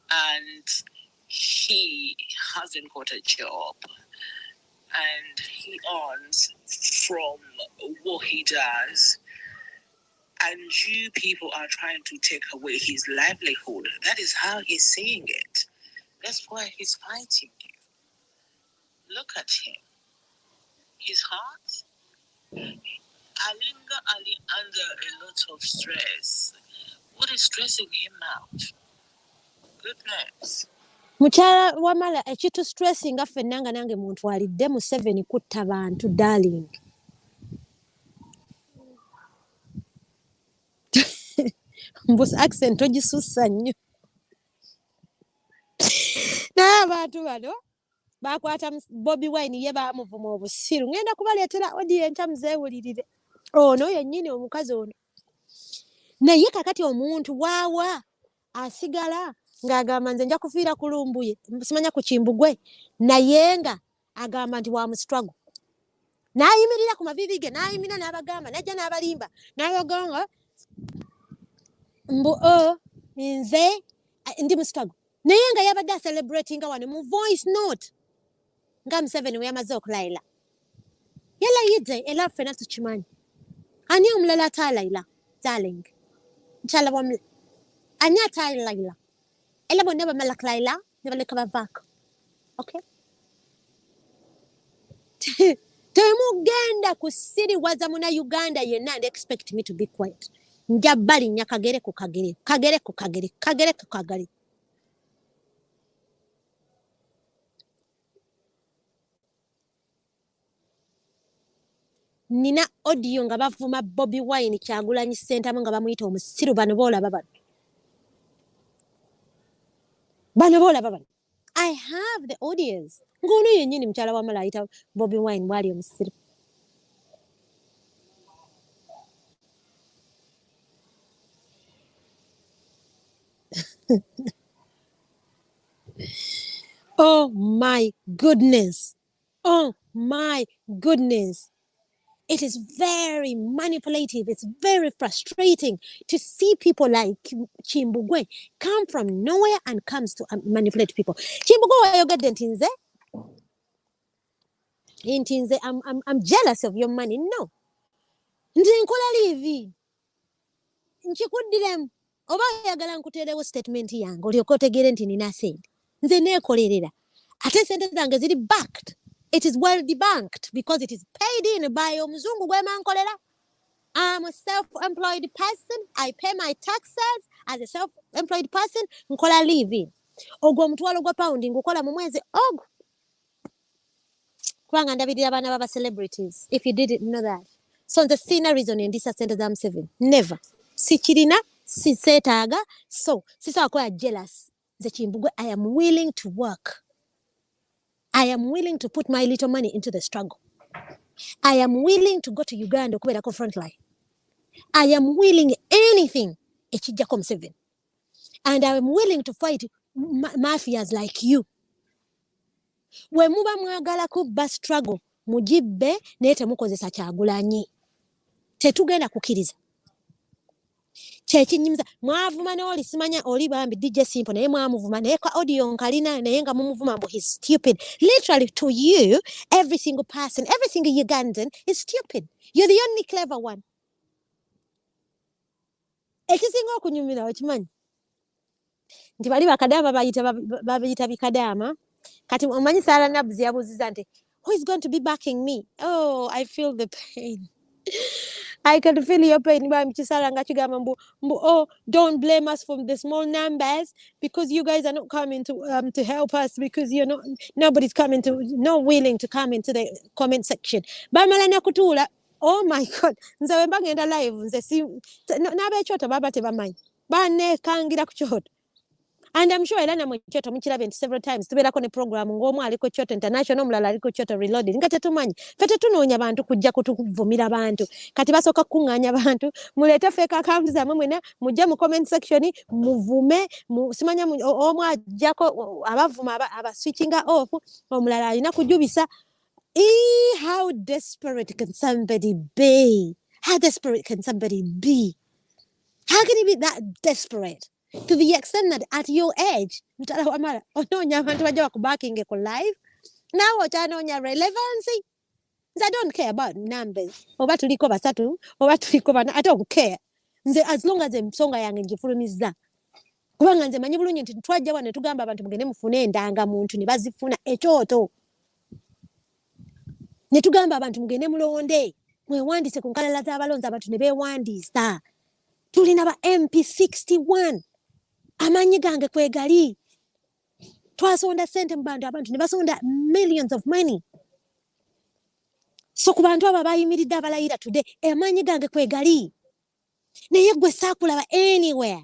and he hasn't got a job and he earns from what he does and you people are trying to take away his livelihood. That is how he's seeing it. That's why he's fighting you. Look at him. His heart. Alinga Ali under a lot of stress. What is stressing him out? Goodness. Mukyala wamala ekitu stressing nga ffenna nga nange muntu alidde Museveni kutta bantu darling. Mbusa accent ogisussa nnyo. Naye abantu bano bakwata Bobby Wine ye baamuvuma obusiru. Ngenda kubaleetera audio enta muzeewulirire. Ono yennyini omukazi ono. Naye kakati omuntu waawa asigala ng'agamba nze nja kufiira ku Lumbuye simanya ku Kimbugwe naye nga agamba nti wa mu struggle. N'ayimirira ku mavivi ge n'ayimira n'abagamba n'ajja n'abalimba n'abagamba mbu nze ndi mu struggle. Naye nga yabadde celebrating wano mu voice note nga Museveni we yamaze okulayira. Yalayidde era ffenna tukimanyi. Ani omulala ataalayira darling? Mukyala wamula. Ani ataalayira? Era bonna bamala kulayira ne baleka bavaako. Okay? Temugenda kusiriwaza muna Uganda yenna and expect me to be quiet. Nja balinnya kagere ku kagere. Kagere ku kagere. Kagere ku kagere. Nina audio nga bavuma Bobby Wine Kyagulanyi Ssentamu nga bamuyita omusiru bano boolaba bano. Bano boolaba bano. I have the audios. Ng'ono yennyini mukyala wamala ayita Bobby Wine bwali omusiru. Oh my goodness. Oh my goodness. It is very manipulative. It's very frustrating to see people like Chimbugwe come from nowhere and comes to manipulate people. Chimbugwe wayogadde nti nze I'm jealous of your money. No. Nze nkola livi. Nkikuddiremu. Oba oyagala nkuteerewo statement yange olyoke otegeere nti nina sente. Nze neekolerera. Ate sente zange ziri backed. It is well debunked because it is paid in by omuzungu gwe mankolera. I'm a self-employed person. I pay my taxes as a self-employed person. Nkola live. Ogwo omutwalo gwa pound ngukola mu mwezi ogwo. Kubanga ndabirira abaana baba celebrities. If you didn't know that. So the senior reason in this sentence I'm saving. Never. Sikirina, sisetaaga. So, sisawa kuba jealous. Nze Chimbugwe, I am willing to work. I am willing to put my little money into the struggle. I am willing to go to Uganda okubeerako frontline. I am willing anything ekijjako Museveni. And I am willing to fight mafias like you. Bwe muba mwagala kubba struggle mugibbe naye temukozesa Kyagulanyi. Tetugenda kukkiriza. Kyekinyumiza mwavuma n'oli simanya oli bambi DJ Simple naye mwamuvuma naye kwa audio nkalina naye nga mumuvuma mbu he's stupid. Literally to you, every single person, every single Ugandan is stupid. You're the only clever one. Ekisinga okunyumira okimanyi nti bali bakadaama bayita bikadaama kati omanyi Sarah Nabs yabuziza nti who is going to be backing me? Oh, I feel the pain. I can feel your pain. Oh, don't blame us for the small numbers because you guys are not coming to help us because you're not. Nobody's coming to, not willing to come into the comment section. Bamalana kutula. Oh my God. Nze wemba ngenda live. Nze si nabe chota baba tebamanyi. Bane kangira kuchota. And I'm sure Elana Mchoto Mchila several times to be like on a program ngomu aliko Choto International mulala aliko Choto Reloaded ngate tumanyi fete tunonya bantu kujja kutuvumira bantu kati basoka kunganya bantu muleta fake accounts za mwena mujja mu comment section muvume simanya omwa ajjako abavuma aba switching off omulala alina kujubisa. How desperate can somebody be? How desperate can somebody be? How can he be that desperate? To the extent that at your age, ononya abantu bajja bakubacking ku live. Now otanonya relevancy. I don't care about numbers. Oba tuliko basatu, oba tuliko bana, I don't care. Nze as long as ensonga yange ngifulumiza. Kubanga nze manyi bulungi nti twajja wano tugamba abantu mugende mufune endanga muntu ne bazifuna ekyoto. Ne tugamba abantu mugende mulonde. Mwewandise ku nkalala z'abalonzi abantu ne beewandisa. Tulina ba MP 61. Amanyi gange kwegali. Twasonda sente mu bantu abantu ne basonda millions of money. So ku bantu aba bayimiridde abalayira today amanyi gange kwegali. Naye gwe saakulaba anywhere.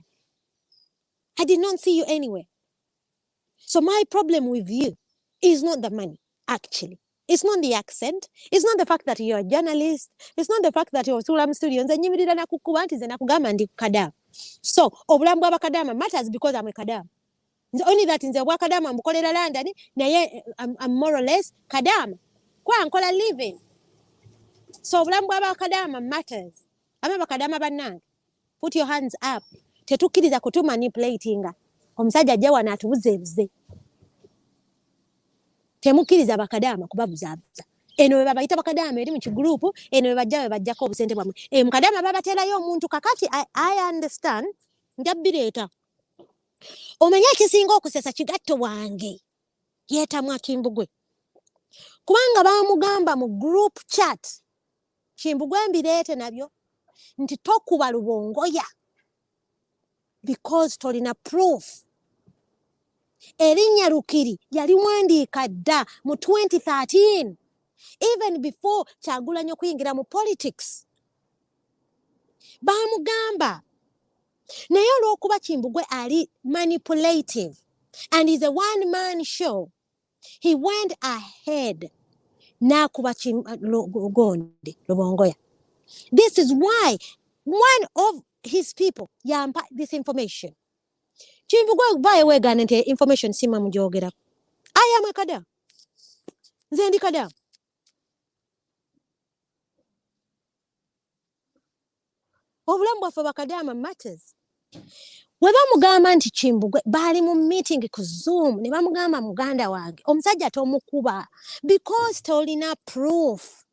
I did not see you anywhere. So my problem with you is not the money, actually. It's not the accent. It's not the fact that you're a journalist. It's not the fact that you're Sulam Studio. Nze nyimirira nakukuba nti nze nakugamba ndi kukadaama. So, obulamu bw'abakadaama matters because I'm a kadaama. Only that nze bw'akadaama mbukolera London naye I'm more or less kadaama. Kwa nkola living. So, obulamu bw'abakadaama matters. Abakadaama bannange. Put your hands up. Tetukkiriza kutumanipulatinga. Omusajja ajja wano atubuzeebuze. Temukkiriza bakadaama kubabuzaabuza. Eno bwe babayita bakadaama eri mu kigrupu, eno bwe bajja bwe bajjako obusente bwamwe. Mukadaama babateerayo omuntu kakati I understand njabbireeta. Omanya ekisinga okusesa kigatto wange. Yeetamwa Kimbugwe. Kubanga baamugamba mu group chat. Kimbugwe mbireete nabyo. Nti tokuba lubongoya. Because tolina proof. Erinnya Lukiri yali wandiika dda mu 2013. Even before Kyagulanyi okuyingira mu politics. Baamugamba. Naye olw'okuba Kimbugwe ali manipulative and is a one-man show, he went ahead n'akuba Gonde Lubongoya. This is why one of his people yampa this information. Kimbugwe baye weegana nti information sima mujogera. I am a kada. Nze ndi kada. obulamu bwaffe bakadaama matters. Bwe bamugamba nti Kimbugwe baali mu meeting ku Zoom ne bamugamba muganda wange omusajja tomukuba because tolina proof.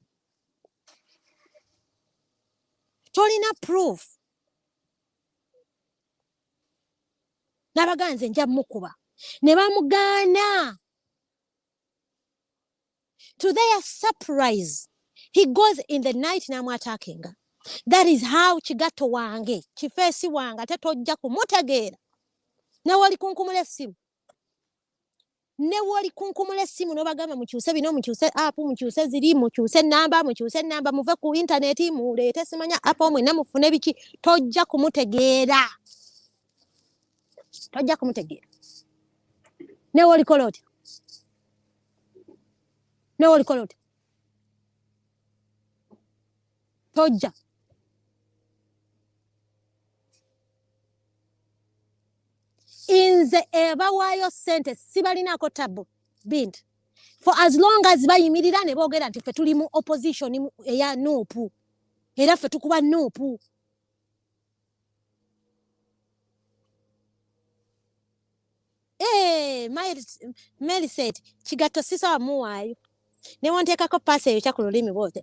Tolina proof. Nabaganze nja mukuba. Ne bamugaana. To their surprise, he goes in the night n'amwataakinga. That is how Kigato wange, Kifeesi wange, ate tojja kumutegeera. Ne wali kunkumula essimu. Ne wali kunkumula essimu n'obagamba mukyuse bino, mukyuse app, mukyuse ziri, mukyuse namba, muve ku internet, muleete simanya app mwenna mufune biki, tojja kumutegeera. Tojja kumutegeera. Ne wali koloti. Ne wali koloti. Tojja. Inze ebawaayo ssente sibalinaako tabu bintu. For as long as bayimirira ne boogera nti ffe tuli mu opposition eya nuupu. Era ffe tukuba nuupu. Mary said, Kigato sisawa muwaayo. Ne wanteekako paasi eyo kyakula olulimi bw'ote.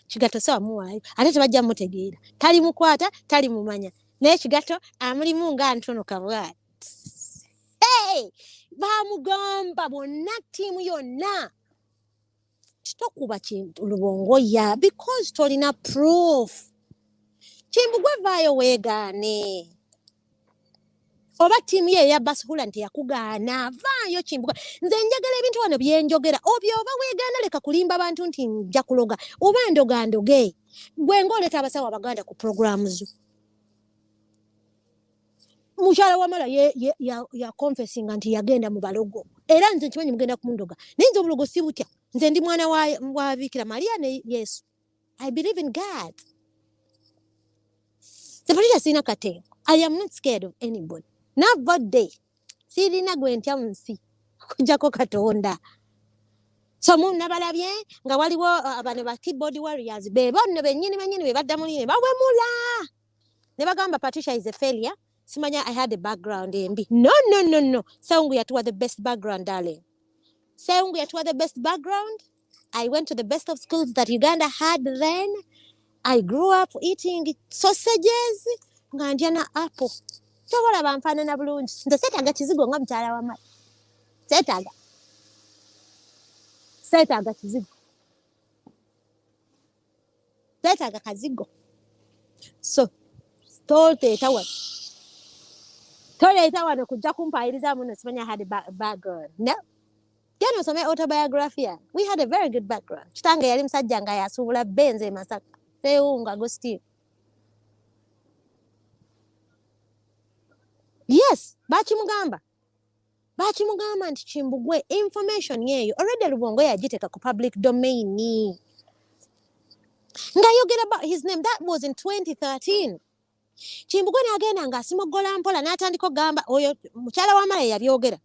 Kigato sisawa muwaayo. Ate tebajja mutegeera. Tali mukwata, tali mumanya. Naye Kigato amulimu nga ntono kabwati. Hey! Bamugamba bonna ttiimu yonna. Tokuba kintu lubongo ya because tolina proof. Kimbugwe vaayo weegaane. Oba ttiimu ye ya Basihula nti yakugaana. Vaayo Kimbugwe. Nze njagala ebintu wano bye njogera. Obyo oba weegaana leka kulimba abantu nti nja kuloga. Oba ndoge. Gwe ng'oleeta abasawo Abaganda ku programu zo. Mukyala wamala ya confessing nti yagenda mu balogo. Era nze nkimanyi mugenda kumundoga. Naye nze obulogo si butya. Nze ndi mwana wa Bikira Maria ne Yesu. I believe in God. Sepatija sina katengo. I am not scared of anybody. Never day. Sirina gwe ntya mu nsi. Kujjako Katonda. So nabalabye nga waliwo abane ba keyboard warriors be bonne bennyini be baddamu ne bawemula. Ne bagamba Patricia is a failure. Simanya I had a background MB. No. Saungu yatuwa the best background, darling. Saungu yatuwa the best background. I went to the best of schools that Uganda had then. I grew up eating sausages. Nga ndya na apple. Tobola banfaanana bulungi. Nze seetaaga kizigo nga mukyala wa Mali. Seetaaga kizigo. Seetaaga kazigo. So, toleeta wano kujja kumpaayiriza muno simanya had a background. No. Genda osome autobiography. We had a very good background. Kitange yali musajja nga yasuubula benze e Masaka. Sewunga Agostino. Yes, bakimugamba nti Kimbugwe information yeeyo already Lubongo yagiteeka ku public domain. Nga yogera about his name, that was in 2013. Kimbugwe n'agenda ng'asimoggola mpola n'atandika okugamba oyo mukyala wa Mala yabyogera.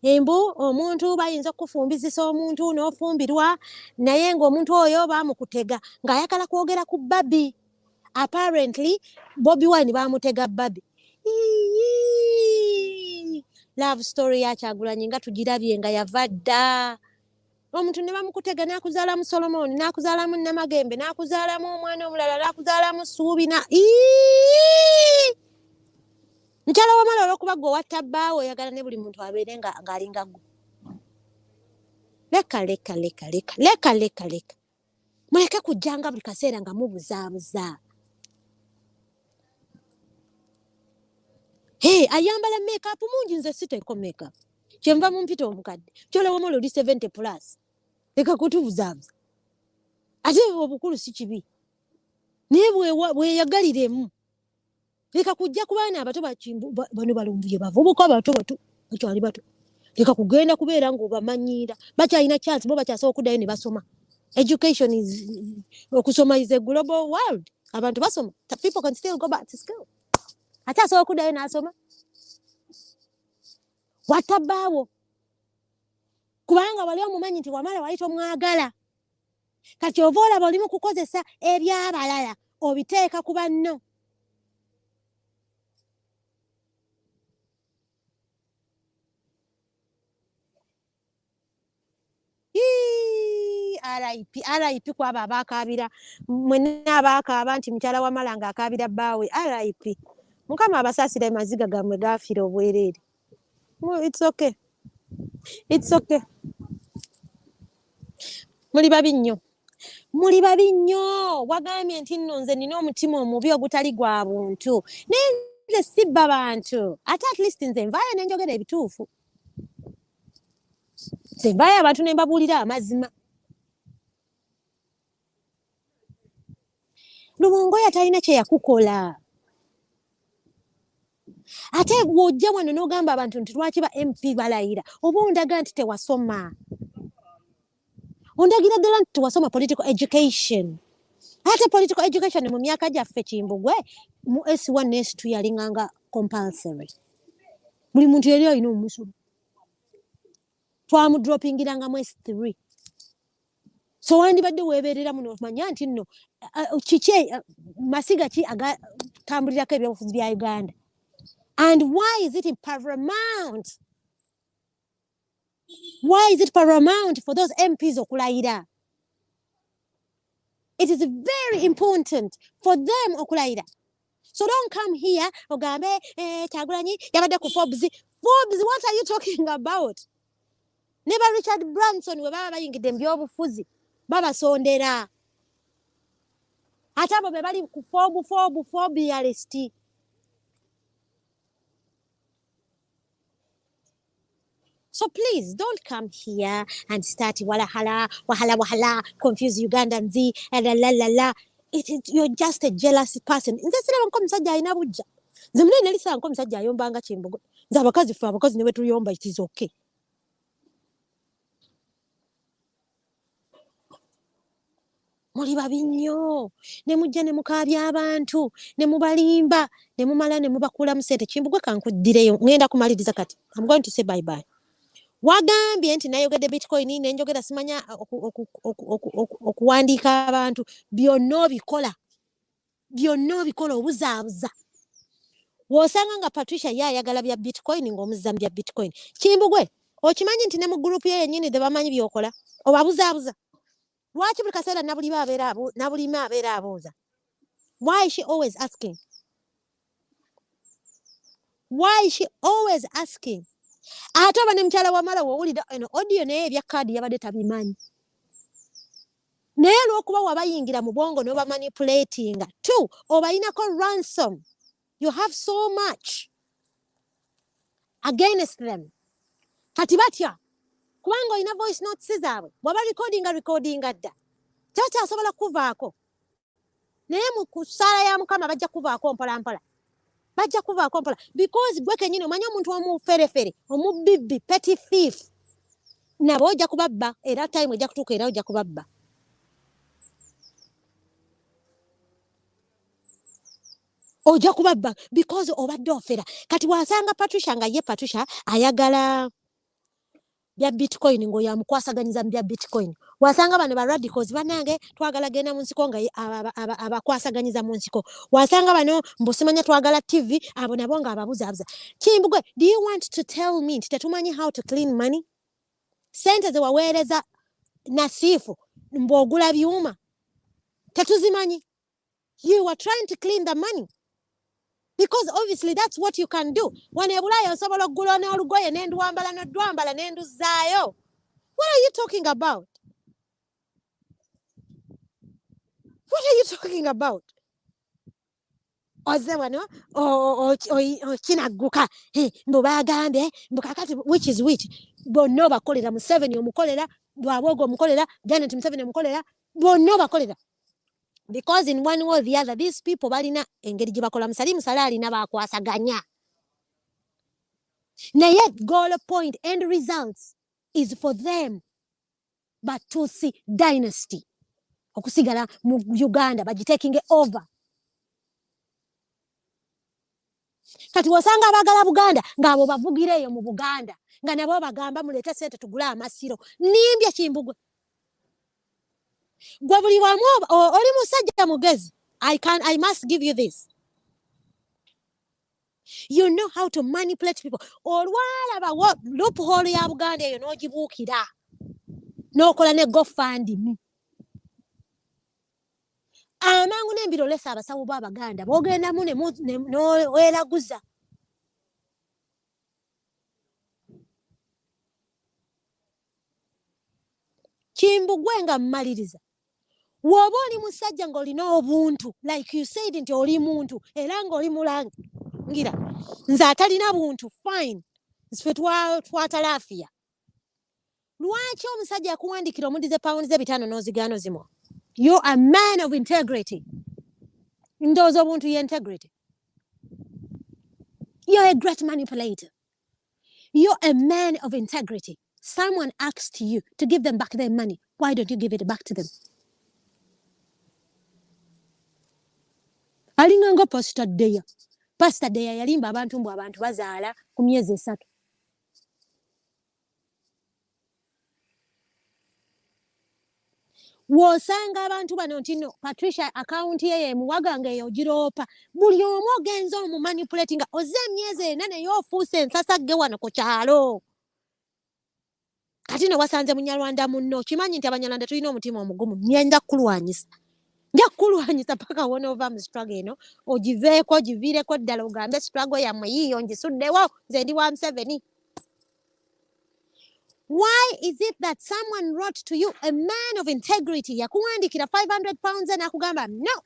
Embu omuntu bayinza okufumbizisa omuntu n'ofumbirwa naye ng'omuntu oyo baamukutega ng'ayagala kwogera ku Babi. Apparently Bobi Wine baamutega Babi. Love story ya Kyagulanyi nga tugirabye nga yava dda. Omuntu ne bamukutega n'akuzaalamu Solomon, n'akuzaalamu Namagembe, n'akuzaalamu omwana omulala, n'akuzaalamu Ssuubi na mukyala wa Mala olw'okuba gwe watta bbaawe oyagala ne buli muntu abeere ng'alinga gwe. Leka. Muleke kujjanga buli kaseera nga mubuzaabuza. Hey, ayambala make-up mungi nze siteeko make-up. Kyenva mu mpita omukadde. Mukyala wa Mala oli 70+. Leka kutubuzaabuza. Ate obukulu si kibi. Naye bweyagaliremu. Leka kujja ku baana abato bano balumbuye bavubuka bato bakyali bato. Leka kugenda kubeera ng'obamanyira. Bakyalina chance bo bakyasobola okuddayo ne basoma. Education is okusoma is a global world. Abantu basoma. People can still go back to school. Ate asobola okuddayo n'asoma. Watabbaawo. Kubanga wali omumanyi nti Wamala wali tomwagala. Kati ova olaba oli mu kukozesa ebyabalala obiteeka ku banno. RIP kwaba abakaabira mwenna abakaaba nti mukyala wa Malanga akaabira bbaawe RIP mukama abasaasira amaziga gammwe gaafira obwereere. It's okay. Muli babi nnyo wagambye nti nno nze nina omutima omubi ogutali gwa buntu naye nze sibba bantu ate at least nze nvaayo ne njogera ebituufu. Nze nvaayo abantu ne mbabuulira amazima. Lubongoya talina kye yakukola. Ate bw'ojja wano n'ogamba abantu nti lwaki ba MP balayira oba ondaga nti tewasoma. Ondagira ddala nti tewasoma political education. Ate political education mu myaka gyaffe Kimbugwe mu S1 ne S2 yalinganga compulsory. Buli muntu yali alina omusolo. Twamudropingiranga mu S3. So wandibadde weebeerera muno omanya nti nno kiki masiga ki agatambulirako ebyobufuzi bya Uganda. And why is it paramount? Why is it paramount for those MPs okulayira? It is very important for them okulayira. So don't come here ogambe Kyagulanyi yabadde ku Forbes. Forbes, what are you talking about? Never Richard Branson we baba bayingidde mu byobufuzi babasondera. Ate abo be bali ku Forbes yalesti. So please don't come here and start wahala, confuse Ugandans, la. You're just a jealous person. Nze siraba nko musajja alina bujja. Nze munene nali siraba nko musajja ayombanga Kimbugwe. Nze abakazi ne betuyomba it is okay. Muli babi nnyo ne mujja ne mukaabya abantu ne mubalimba ne mumala ne mubakula mu ssente. Kimbugwe kankuddireyo ngenda kumaliriza kati. I'm going to say bye bye. Wagambye nti nayogedde bitcoin ne njogera simanya okuwandiika abantu byonna obikola obuzaabuza. Wosanga nga Patricia yayagala bya bitcoin ng'omuzza bya bitcoin. Kimbugwe okimanyi nti ne mu group ye yennyini de bamanyi byokola obabuzaabuza. Lwaki buli kaseera nabulima abeera abuuza? Why is she always asking? Ate oba ne mukyala wa Mala wowulira eno audio naye ebya kaadi yabadde tabimanyi. Naye lw'okuba wabayingira mu bwongo n'oba manipulatinga. 2, obayinako ransom. You have so much against them. Kati batya. Kubanga olina voice notes zaabwe. Bw'aba recordinga dda. Takyasobola kuvaako. Naye mu kusaala ya Mukama bajja kuvaako mpola. Because gwe kennyini omanyi omuntu omuferefere, omubibbi, petty thief. Nabo ojja kubabba era time ejja kutuuka era ojja kubabba. Ojja kubabba because obadde ofera. Kati wasanga Patricia nga ye Patricia ayagala bya bitcoin ngo yamukwasaganyiza bya bitcoin. Wasanga bano ba radicals banange twagala genda mu nsiko nga abakwasaganyiza mu nsiko. Wasanga bano mbusimanya twagala TV abo nabo nga ababuzaabuza. Kimbugwe, do you want to tell me nti tetumanyi how to clean money? Sente ze waweereza Nasifu mbogula byuma tetuzimanyi. You were trying to clean the money. Because obviously that's what you can do. Wanebulayo osobola okugula n'olugoye n'enduwambala n'odwambala n'enduzaayo. What are you talking about? Oze wano kinagguka mbu bagambye mbu kakati which is which. Bonna bakolera Museveni omukolera, Lwabwogo omukolera, Janet Museveni omukolera, bonna bakolera. Because in one way or the other, these people balina engeri gye bakola musala alina bakwasaganya. Naye goal point and results is for them Batusi dynasty okusigala mu Uganda bagitaking over. Kati wasanga abagala Buganda ng'abo bavugireyo mu Buganda nga nabo bagamba mulete sente tugula amasiro. Nimbye Kimbugwe. Gwe buli wamu oli musajja mugezi. I must give you this. You know how to manipulate people. Olwalaba loophole ya Buganda eyo n'ogibuukira. n'okola ne GoFundMe. Amangu n'embirolesa abasawo b'Abaganda b'ogendamu n'oweeraguza. Kimbugwe nga mmaliriza. Woba oli musajja ng'olina obuntu, like you said nti oli muntu, era ng'oli mulangira. Nze atalina buntu, fine. Nsife twatalaafiya. Lwaki omusajja akuwandikira omudize pounds 5 n'ozigaano zimu? You're a man of integrity. Ndowooza obuntu ye integrity. You're a great manipulator. You're a man of integrity. Someone asked you to give them back their money. Why don't you give it back to them? Alinga ngo Pastor Deya. Pastor Deya yalimba abantu mbu abantu bazaala ku myezi 3. Wosanga abantu bano ntino Patricia account ye muwaganga eyo giroopa. Buli omu ogenza omumanipulatinga oze emyezi 4 y'ofuuse ensasagge wano ku kyalo. Kati ne wasanze munyalwanda munno kimanyi nti abanyalwanda tulina omutima omugumu. Nyenda kulwanyisa. Nja kulwanyisa paka wona ova mu struggle eno ogiveeko giviireko ddala ogambe struggle yammwe yiiyo ngisuddewo nze ndi wa Museveni. Why is it that someone wrote to you, a man of integrity, yakuwandikira 500 pounds n'akugamba no,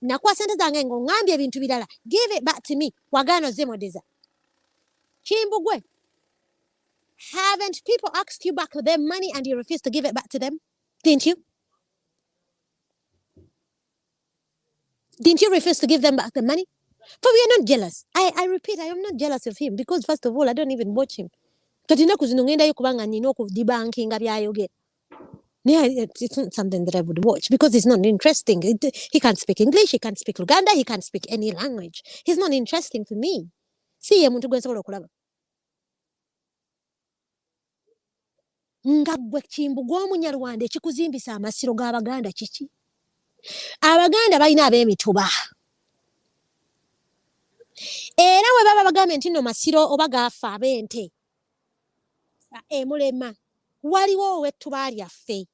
nakuwa sente zange ng'oŋŋambye ebintu birala, give it back to me, wagaano zimodeza. Kimbugwe, haven't people asked you back their money and you refused to give it back to them? Didn't you? Didn't you refuse to give them back the money? But we are not jealous. I repeat, I am not jealous of him because first of all, I don't even watch him. Kati naku zino ngenda kubanga nina okudibankinga byayogera. It's not something that I would watch because it's not interesting. He can't speak English, he can't speak Luganda, he can't speak any language. He's not interesting for me. Si ye muntu gwe nsobola okulaba. Nga gwe Kimbugwe Omunyarwanda ekikuzimbisa amasiro g'Abaganda kiki? Abaganda balina ab'emituba. Era we baba bagambye nti nno masiro oba gaafa ab'ente. Emulema. Waliwo ow'ettuba lyaffe.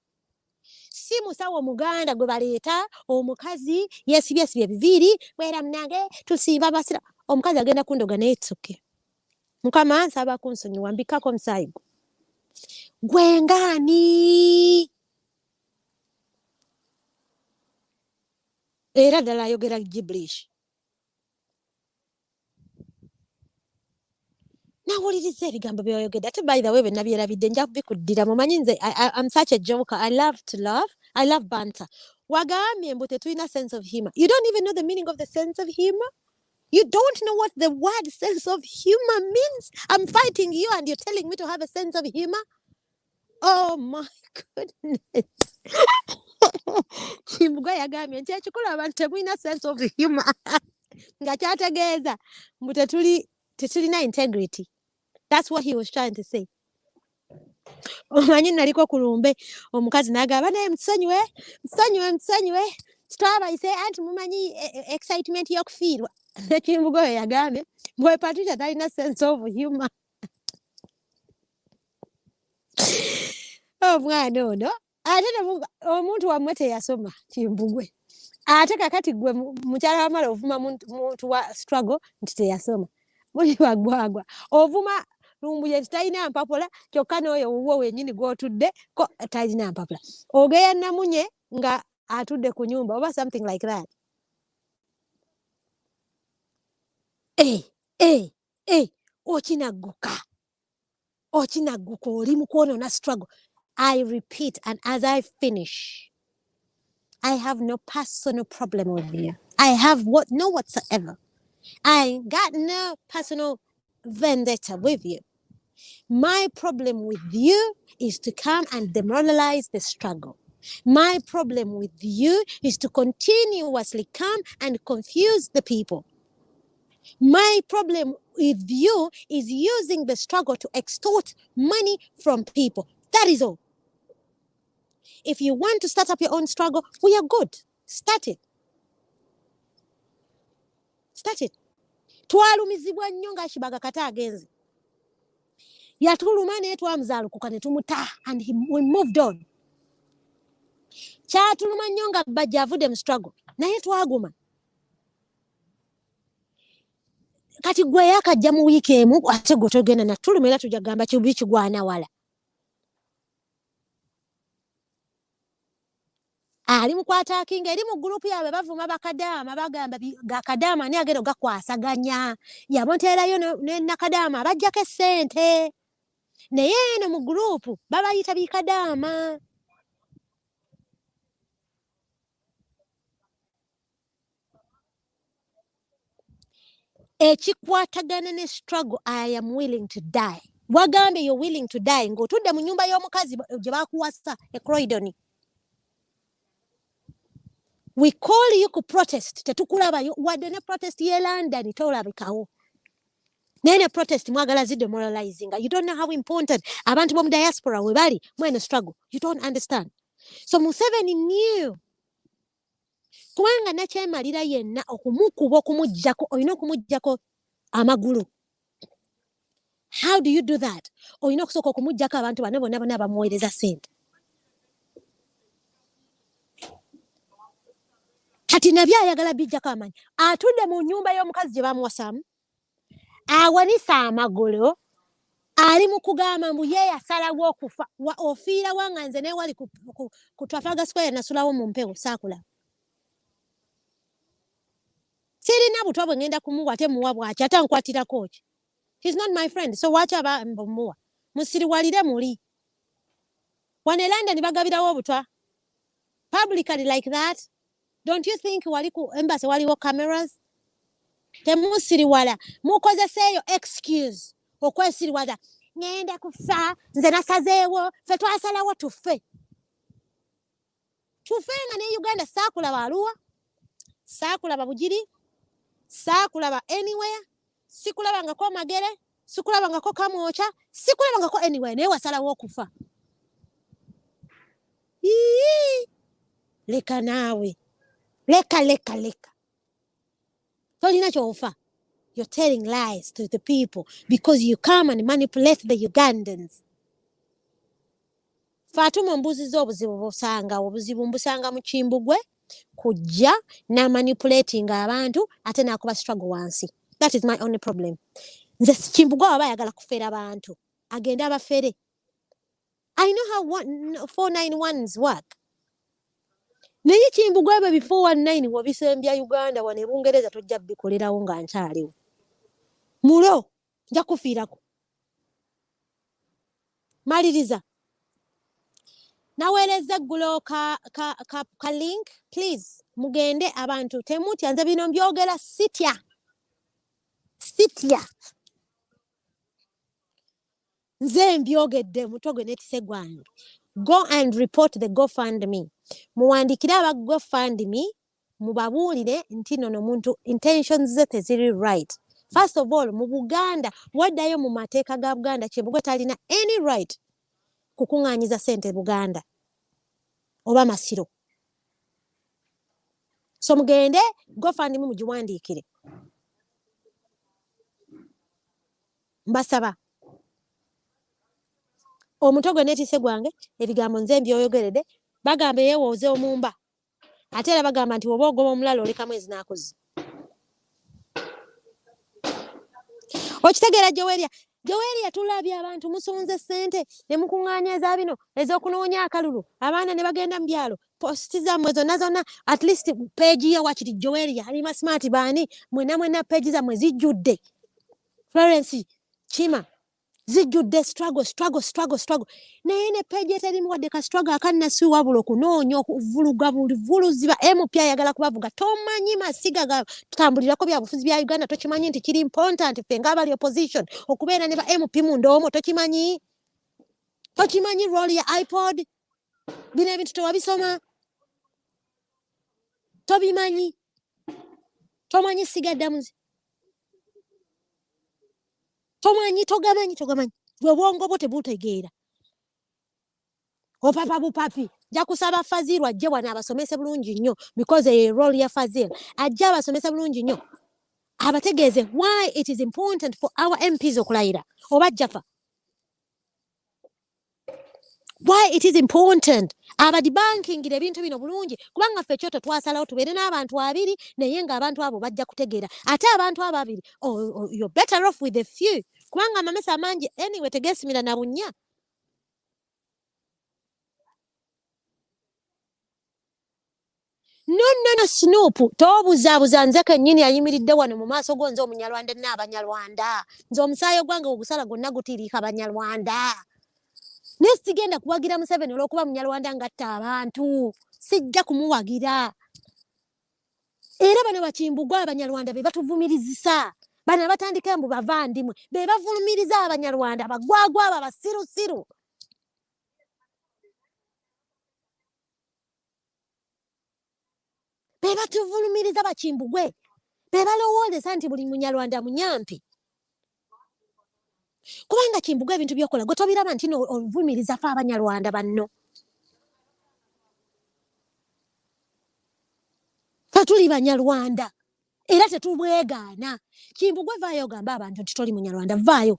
Si musawo Muganda gwe baleeta omukazi yeesibyesibye ebiviiri bwera munange tusiiba basira. Omukazi agenda kundoga naye etsuke. Mukama nsaba kunsonyiwa mbikako omusaayi gwo. Gwe ngaani? Era ddala ayogera gibberish. Nawuliriza ebigambo by'oyogedde ate by the way bwe nabyerabidde nja kubikuddira mumanyi nze I'm such a joker. I love to laugh. I love banter. Wagambye mbu tetulina sense of humor. You don't even know the meaning of the sense of humor? You don't know what the word sense of humor means? I'm fighting you and you're telling me to have a sense of humor? Oh my goodness. Kimbugwe yagambye nti ekikulu abantu temulina sense of humor. Nga kyategeeza mbu tetulina integrity. That's what he was trying to say. Omanyi naliko ku lumbe omukazi n'agamba naye musonyiwe twabayise anti mumanyi excitement y'okufiirwa. Kimbugwe yagambye bwe Patricia talina sense of humor. Omwana ono ate omuntu wammwe teyasoma Kimbugwe. Ate kakati gwe mukyala wamala ovuma muntu wa struggle nti teyasoma. Muli wagwagwa. Ovuma lumbuye talina mpapula kyokka n'oyo wuwo wennyini gw'otudde ko talina mpapula. Ogeya namunye nga atudde ku nyumba oba something like that. Okinagguka oli mu kwonoona struggle. I repeat, and as I finish, I have no personal problem with you. I have no whatsoever. I got no personal vendetta with you. My problem with you is to come and demoralize the struggle. My problem with you is to continuously come and confuse the people. My problem with you is using the struggle to extort money from people. That is all. If you want to start up your own struggle, we are good. Start it. Twalumizibwa nnyo nga Kibaga kata agenze. yatuluma naye twamuzaalukuka ne tumuta and we moved on. Kyatuluma nnyo nga bajja avudde mu struggle naye twaguma. Kati gwe yakajja mu wiiki emu ate gwe togenda natuluma era tujja gamba kibi kigwana wala. Ali mukwata kinga eri mu group yabe bavuma bakadaama bagamba gakadaama ani agenda gakwasaganya yabonteerayo ne nakadaama bajjako essente naye eno mu group babayita bikadaama. Ekikwatagana ne struggle, I am willing to die. Wagambe you're willing to die ng'otudde mu nyumba y'omukazi gye bakuwasa e Croydon. We call you ku protest tetukulabayo wadde ne protest ye London tolabikawo. Nene protest mwagala zi demoralizing. You don't know how important abantu b'omu diaspora we bali mwene struggle. You don't understand. So Museveni knew. Kubanga nakyemalira yenna okumukuba okumuggyako olina okumuggyako amagulu. How do you do that? Olina okusooka okumuggyako abantu bano bonna bamuweereza ssente. Kati nabyo ayagala bijjako amanyi. Atudde mu nyumba y'omukazi gye bamuwasamu. Awanisa amagulu. Ali mu kugamba mbu ye yasalawo okufa. Ofiira wanga nze ne wali ku Trafalgar Square nasulawo mu mpewo saakula. Sirina butwa bwe ngenda kumuwa ate muwa bwaki ate nkwatirako ki. He's not my friend. So watch aba mumuwa. Musiriwalire muli. Wane London bagabirawo obutwa. Publicly like that. Don't you think wali ku embassy waliwo cameras? Temusiriwala. Mukozeseeyo excuse. Okwesiriwala. Ngenda kufa. Nze nasazeewo. Fe twasalawo tufe. Tufe nga ne Uganda saakulaba Arua. Saakulaba Bugiri. Saakulaba anywhere. Sikulabangako Magere. Sikulabangako Kamwocha. Sikulabangako anywhere. Naye wasalawo okufa. Leka naawe. Leka. Tolina kyofa. You're telling lies to the people because you come and manipulate the Ugandans. Fatuma mbuzizo obuzibu busanga obuzibu mbusanga mu Kimbugwe kujja na manipulating abantu ate nakuba struggle wansi. That is my only problem. Nze Kimbugwe aba yagala kufera abantu. Agenda abafere. I know how 491s work. Naye Kimbugwe ebe before 19 wabisembya Uganda wane Bungereza tojja bikolerawo nga nkyaliwo. Mulo nja kufiirako. Maliriza. Naweereza eggulo ka link please mugende abantu temutya nze bino mbyogera sitya. Nze mbyogedde mutogwe netise gwange. Go and report the GoFundMe. Muwandikira aba GoFundMe mubabuulire nti nono muntu intentions ze teziri right. First of all mu Buganda waddayo mu mateeka ga Buganda Kimbugwe talina any right kukungaanyiza sente Buganda oba Masiro. So mugende GoFundMe mugiwandiikire. Mbasaba. Omutogwe netise gwange ebigambo nze mbyoyogerede bagamba yeewooze omumba. Ate era bagamba nti oba ogoba omulala oleka mwezi n'akozi. Okitegeera Joweria tulabye abantu musonze ssente ne mukungaanyaza bino ez'okunoonya akalulu abaana ne bagenda mu byalo posti zammwe zonna at least page ya wakiri Joweria alima smart baani mwena page zammwe zijjudde. Florence Chima zijjudde struggle. Naye ne page etalimu wadde ka struggle akannasu wabula okunoonya okuvuluga vuluziba MP ayagala kubavuga tomanyi masiga tutambulirako bya bufuzi bya Uganda tokimanyi nti kiri important ffe ng'abali opposition okubeera ne ba MP mu ndoomo tokimanyi role ya iPod bino ebintu tewabisoma tobimanyi tomanyi sigaddamuzi togamanyi gwe bwongo bwo tebutegeera opapa bupapi nja kusaba Fazil ajje wano abasomese bulungi nnyo because a role ya Fazil ajje abasomese bulungi nnyo abategeeze why it is important for our MPs okulayira oba jjafa Why it is important abadibankingira ebintu bino bulungi kubanga ffe kyoto twasalawo tubeere n'abantu abiri naye ng'abantu abo bajja kutegeera ate abantu abo abiri you're better off with a few kubanga amamesa amangi anyway tegeesimira na bunnya. No Snoop toobuzaabuza nze kennyini ayimiridde wano mu maaso go nze omunyarwanda n'abanyarwanda nze omusaayi gwange ogusala gwonna gutiriika banyarwanda. Naye sigenda kuwagira Museveni olw'okuba munyarwanda ngatta abantu sijja kumuwagira. Era bano bakimbugwa abanyarwanda be batuvumirizisa bano abatandika embu bavandimwe be bavumiriza abanyarwanda bagwagwa abo abasirusiru. Be batuvulumiriza bakimbugwe be balowooleza nti buli munyarwanda munyampi kubanga kimbugwe ebintu byokola gwe tobiraba nti ovumiriza fe abanyarwanda banno. Fe tuli banyarwanda era tetubwegaana. Kimbugwe vaayo ogamba abantu nti toli munyarwanda vaayo.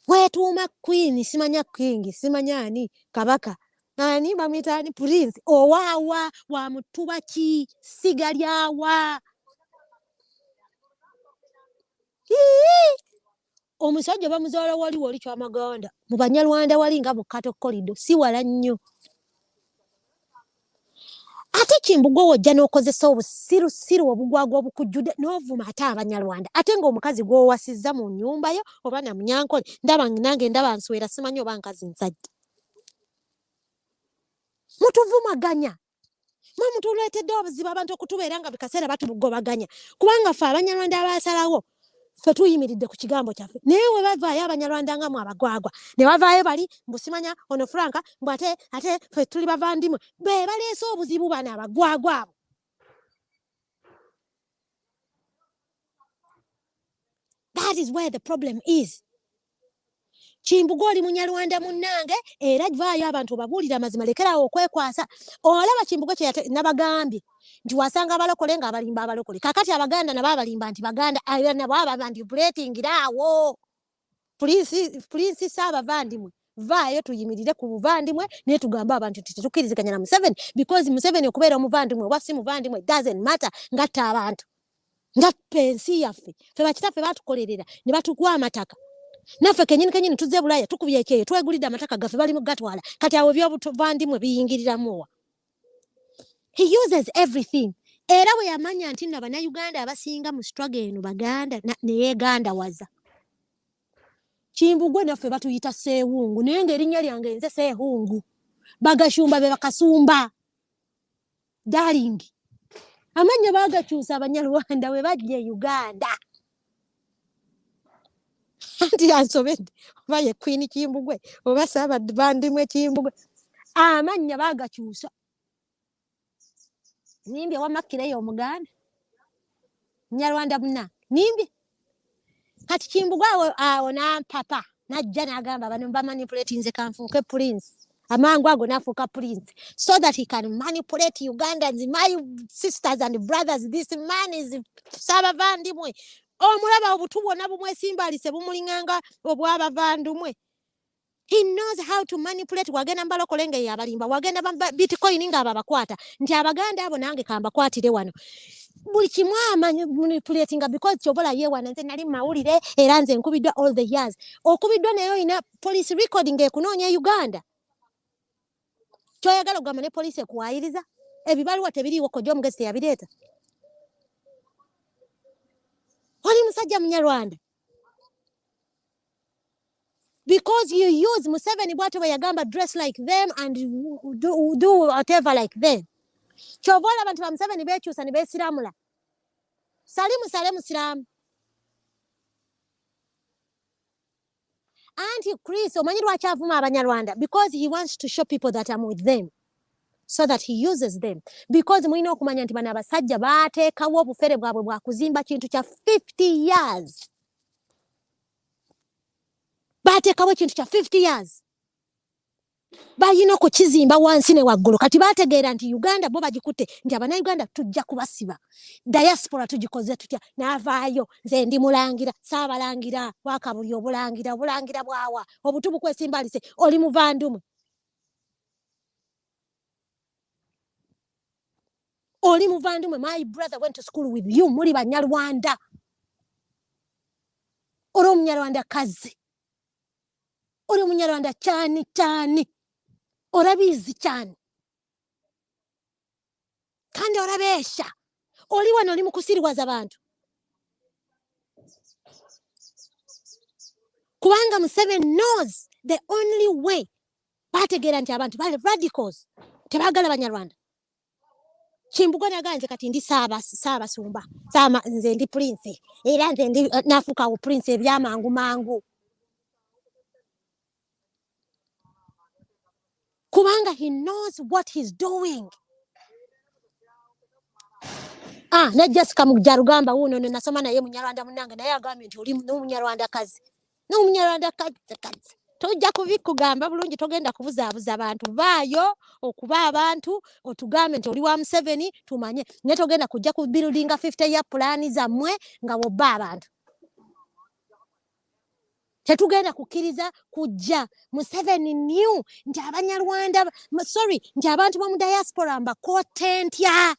Weetuuma queen simanya king simanya ani kabaka ani bamuyita ani prince owaawa wa mutuba ki siga lyawa. Omusajja bamuzaala wali kyamaganda mu banyarwanda wali nga mu Kato kolido si wala nnyo. Ate kimbugwe wojja n'okozesa obusirusiru obugwagwa obukujjudde n'ovuma ate abanyarwanda ate ng'omukazi gw'owasizza mu nnyumba yo oba na munyankole nange ndaba nswera simanyi oba nkazi nsajja. Mutuvumaganya mwe mutuleetedde obuzibu abantu okutubeera nga bikaseera batugobaganya kubanga ffe abanyarwanda abasalawo ffe tuyimiridde ku kigambo kyaffe naye we bavaayo abanyarwanda nga mu abagwagwa ne wavaayo bali mbusimanya ono franka mbu ate ffe tuli bavandimwe be baleese obuzibu bano abagwagwa abo. That is where the problem is. Kimbugwe oli munyarwanda munnange era vaayo abantu obabuulira amazima lekerawo okwekwasa. Olaba Kimbugwe kye nabagambye nti wasanga abalokole nga abalimba abalokole kakati abaganda nabo abalimba nti baganda nabo abamanipuletingira awo. Prince Saabavandimwe vaayo tuyimirire ku buvandimwe naye tugamba abantu nti tetukkiriziganya na Museveni because Museveni okubeera omuvandimwe oba si muvandimwe doesn't matter ngatta abantu ngatta ensi yaffe ffe bakitaffe baatukolerera ne batukwa amataka. Naffe kenyini tuzze Bulaaya tukubye ekyeyo twegulidde amataka gaffe bali mu gatwala kati awo by'obuvandimwe biyingiriramu wa. He uses everything. Era bwe yamanya nti nno bannayuganda abasinga mu struggle eno baganda ne yeegandawaza. Kimbugwe naffe batuyita Seehungu naye ng'erinnya lyange nze Seehungu bagashumba be bakasumba darling. Amanya baagakyusa abanyarwanda we bajja e Uganda. Anti yansobedde oba ye Queen Kimbugwe oba Saabavandimwe Kimbugwe amanya baagakyusa. Nimbye wamakkireyo omuganda munyarwanda muna nimbye kati Kimbugwe awo nampapa najja n'agamba bano bamanipulate nze kanfuuke prince amangu ago n'afuuka prince so that he can manipulate Ugandans, my sisters and brothers. This man is Saabavandimwe. Omulaba obutu bwonna bumwesimbalise bumulinganga obw'abavandimwe. He knows how to manipulate. Wagenda mbalokole nga yabalimba wagenda bitcoin nga ababakwata nti abaganda abo nange kambakwatire wano buli kimu manipulating because kyobola yewana nze nali mawulire era nze nkubiddwa all the years okubiddwa nayo ina police recording ekunoonya Uganda kyoyagala okugamba ne police ekuwayiriza ebibaluwa tebiriiwo kojja omugezi teyabireeta. Oli musajja munyarwanda because you use Museveni bw'ate bwe yagamba dress like them and do whatever like them. Kyovola abantu ba Museveni beekyusa ne beesiramula sale musiramu. Anti Chris omanyi lwaki avuma abanyarwanda because he wants to show people that I'm with them so that he uses them because mulina okumanya nti bano abasajja baateekawo obufere bwabwe bwa kuzimba kintu kya 50 years. Baateekawo kintu kya 50 years Bayina okukizimba wansi ne waggulu kati bategeera nti Uganda bo bagikutte nti Abannayuganda tujja kubasiba diaspora tugikoze tutya n'avaayo nze ndi mulangira saabalangira wakabuli obulangira bwawa obutubu kwesimbalise oli muvandumu my brother went to school with you muri Banyarwanda ori Omunyarwanda kazi ori Omunyarwanda cyane orabizi cyane kandi orabesha oli wano oli mukusiriwaza abantu kubanga Museveni knows the only way bategeera nti abantu bali radicals tebagala Banyarwanda Chimbugo naganje kati ndi sumba nze ndi prince era nze ndi nafuka prince ebyamangu mangu kubanga he knows what he's doing. Na Jessica Mujarugamba uno nasoma naye Munyarwanda munanga naye agambye nti oli Munyarwanda kazi. Munyarwanda kazi. Tojja kubikugamba bulungi togenda kubuzaabuza abantu baayo okuba abantu otugambe nti oli wa Museveni tumanye ne togenda kujja ku building 50 year plan zammwe nga wobba abantu. Tetugenda kukiriza kujja Museveni new nti Abanyarwanda nti abantu ba mu diaspora mba content ya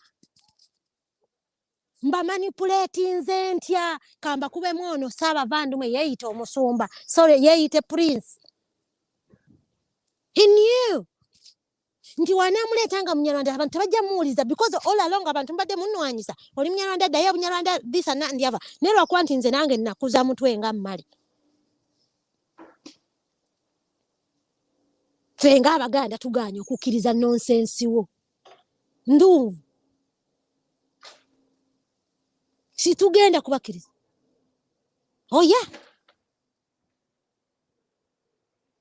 mba manipulating ntya kamba kube mwono saba vandume yeeyita omusumba yeeyite prince. He knew nti wanamuletanga Munyarwanda abantu tabajja muuliza because all along abantu mbadde munwanyisa oli Munyarwanda daya Munyarwanda this and that ndiava nero akwanti nze nange nakuza mutwe nga mmali fenga Abaganda tuganya okukiriza nonsense wo nduvu si tugenda kubakiriza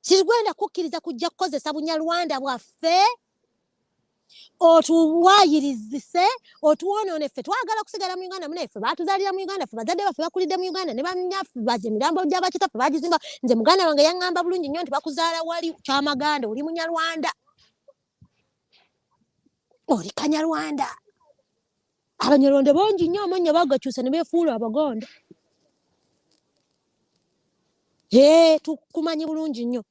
situgenda kukkiriza kujja kukozesa Bunyarwanda bwaffe otuwayirizise otuwonoone ffe twagala kusigala mu Uganda muneffe batuzaalira mu Uganda ffe bazadde baffe bakulidde mu Uganda ne banyaffe baje mirambo gy'abakitaffe bagizimba nze muganda wange yaŋŋamba bulungi nnyo nti bakuzaala wali kyamaganda oli Munyarwanda oli Kanyarwanda Abanyarwanda bangi nnyo amanya bagakyusa ne beefuula Abaganda tukumanyi bulungi nnyo.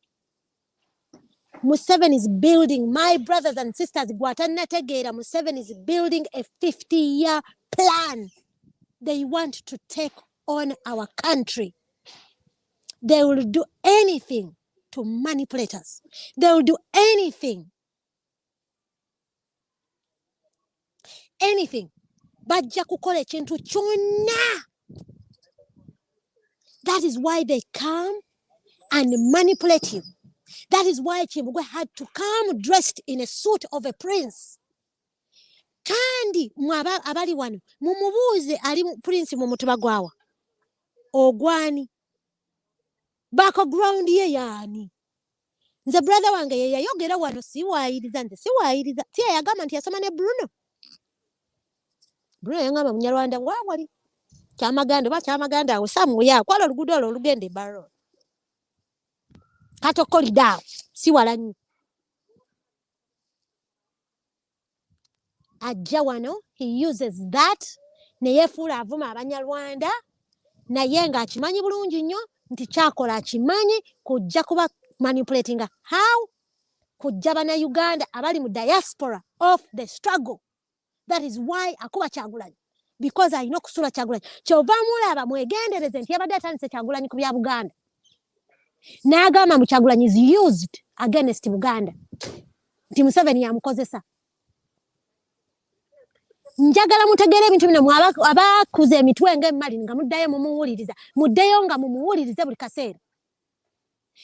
Museveni is building, my brothers and sisters, Museveni is building a 50-year plan. They want to take on our country. They will do anything to manipulate us. They will do anything. Bajja kukola ekintu kyonna. That is why they come and manipulate you. That is why Chimbugwe had to come dressed in a suit of a prince. Kandi mwaba abali wano mumubuuze ali prince mu mutuba gwawa ogwani background ye yani nze brother wange ye yayogera wano siwaayiriza tiye yagamba nti yasoma ne Bruno yangamba Munyarwanda wali kyamaganda awo samuya kwala oluguudo olugende baro kato kolida siwala nnyo ajja wano he uses that ne yefuula avuma Abanyarwanda naye nga akimanyi bulungi nnyo nti kyakola akimanyi kujja kuba manipulating how kujja Bannayuganda abali mu diaspora of the struggle. That is why akuba Kyagulanyi because alina okusula Kyagulanyi kyova mulaba mwegendereze nti yabadde atandise Kyagulanyi ku bya Buganda n'agamba mu Kyagulanyi is used against Buganda nti Museveni yamukozesa. Njagala mutegere ebintu bino abakuze emitwe ng'emmali nga muddayo mumuwuliriza muddeyo nga mumuwulirize buli kaseera.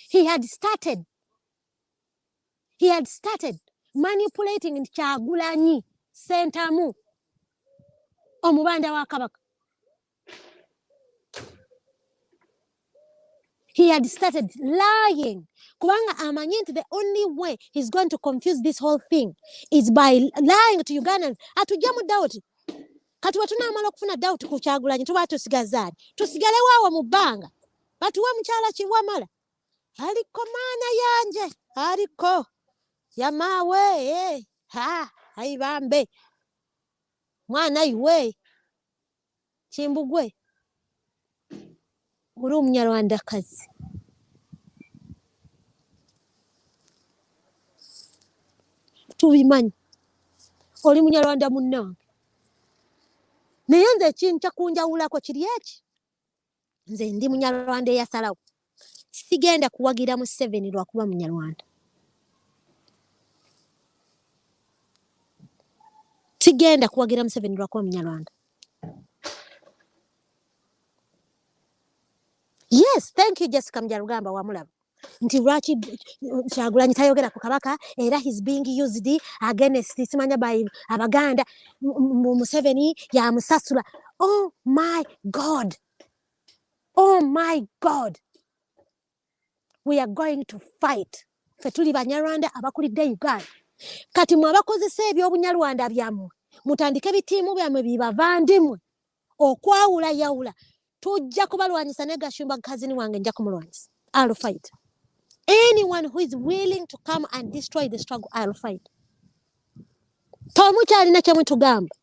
He had started manipulating nti Kyagulanyi Sentamu omubanda wa Kabaka. He had started lying. Kubanga amanyi nti the only way he's going to confuse this whole thing is by lying to Ugandans. Atujja mu doubt. Kati tunamala okufuna doubt ku Kyagulanyi tuba tusigazaali. Tusigale waawo mu bbanga. Batuwe mukyala kiwamala. Aliko maana yanje. Aliko. Yamawe, ha, haibambe. Mwana iwe. Chimbugwe. Uri umunyarwandakazi. Tubimanyi. Oli munyarwanda munnange. Naye nze ekintu kyakunjawulako kiri eki. Nze ndi munyarwanda eyasalawo. Sigenda kuwagira Museveni lwakuba munyarwanda. Sigenda kuwagira Museveni lwakuba munyarwanda. Yes, thank you Jessica Mjarugamba wamulaba. Nti lwaki Kyagulanyi tayogera ku kabaka era he's being used against simanya by Abaganda. Museveni yamusasula. Oh my God. Oh my God. We are going to fight. Fetuli banyarwanda abakulidde Uganda. Kati mwabakozesa ebyobunyarwanda byammwe. Mutandike bitiimu byammwe bibavandimwe. Okwawula yawula. Tujja kubalwanyisa ne Gashumba kazini wange nja kumulwanyisa. I'll fight. Anyone who is willing to come and destroy the struggle, I'll fight. Tomukyalina kyemutugamba.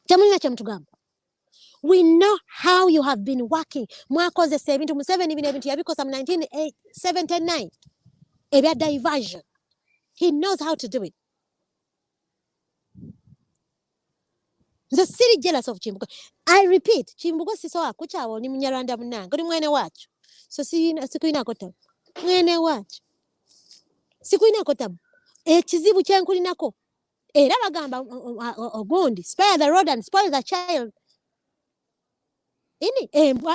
Kyemulina kyemutugamba. We know how you have been working. Mwakozesa ebintu Museveni bino ebintu yabikosa mu 1979. Ebya diversion. He knows how to do it. The city jealous of Chimbugo. I repeat, Chimbugo siso akuchawo ni munyarwanda munange. Oli mwene wacho. So sikuina kotabu. Mwene wacho. Sikuina kotabu. Ekizibu kyenkulinako. Era bagamba ogundi. Spare the rod and spoil the child. Ini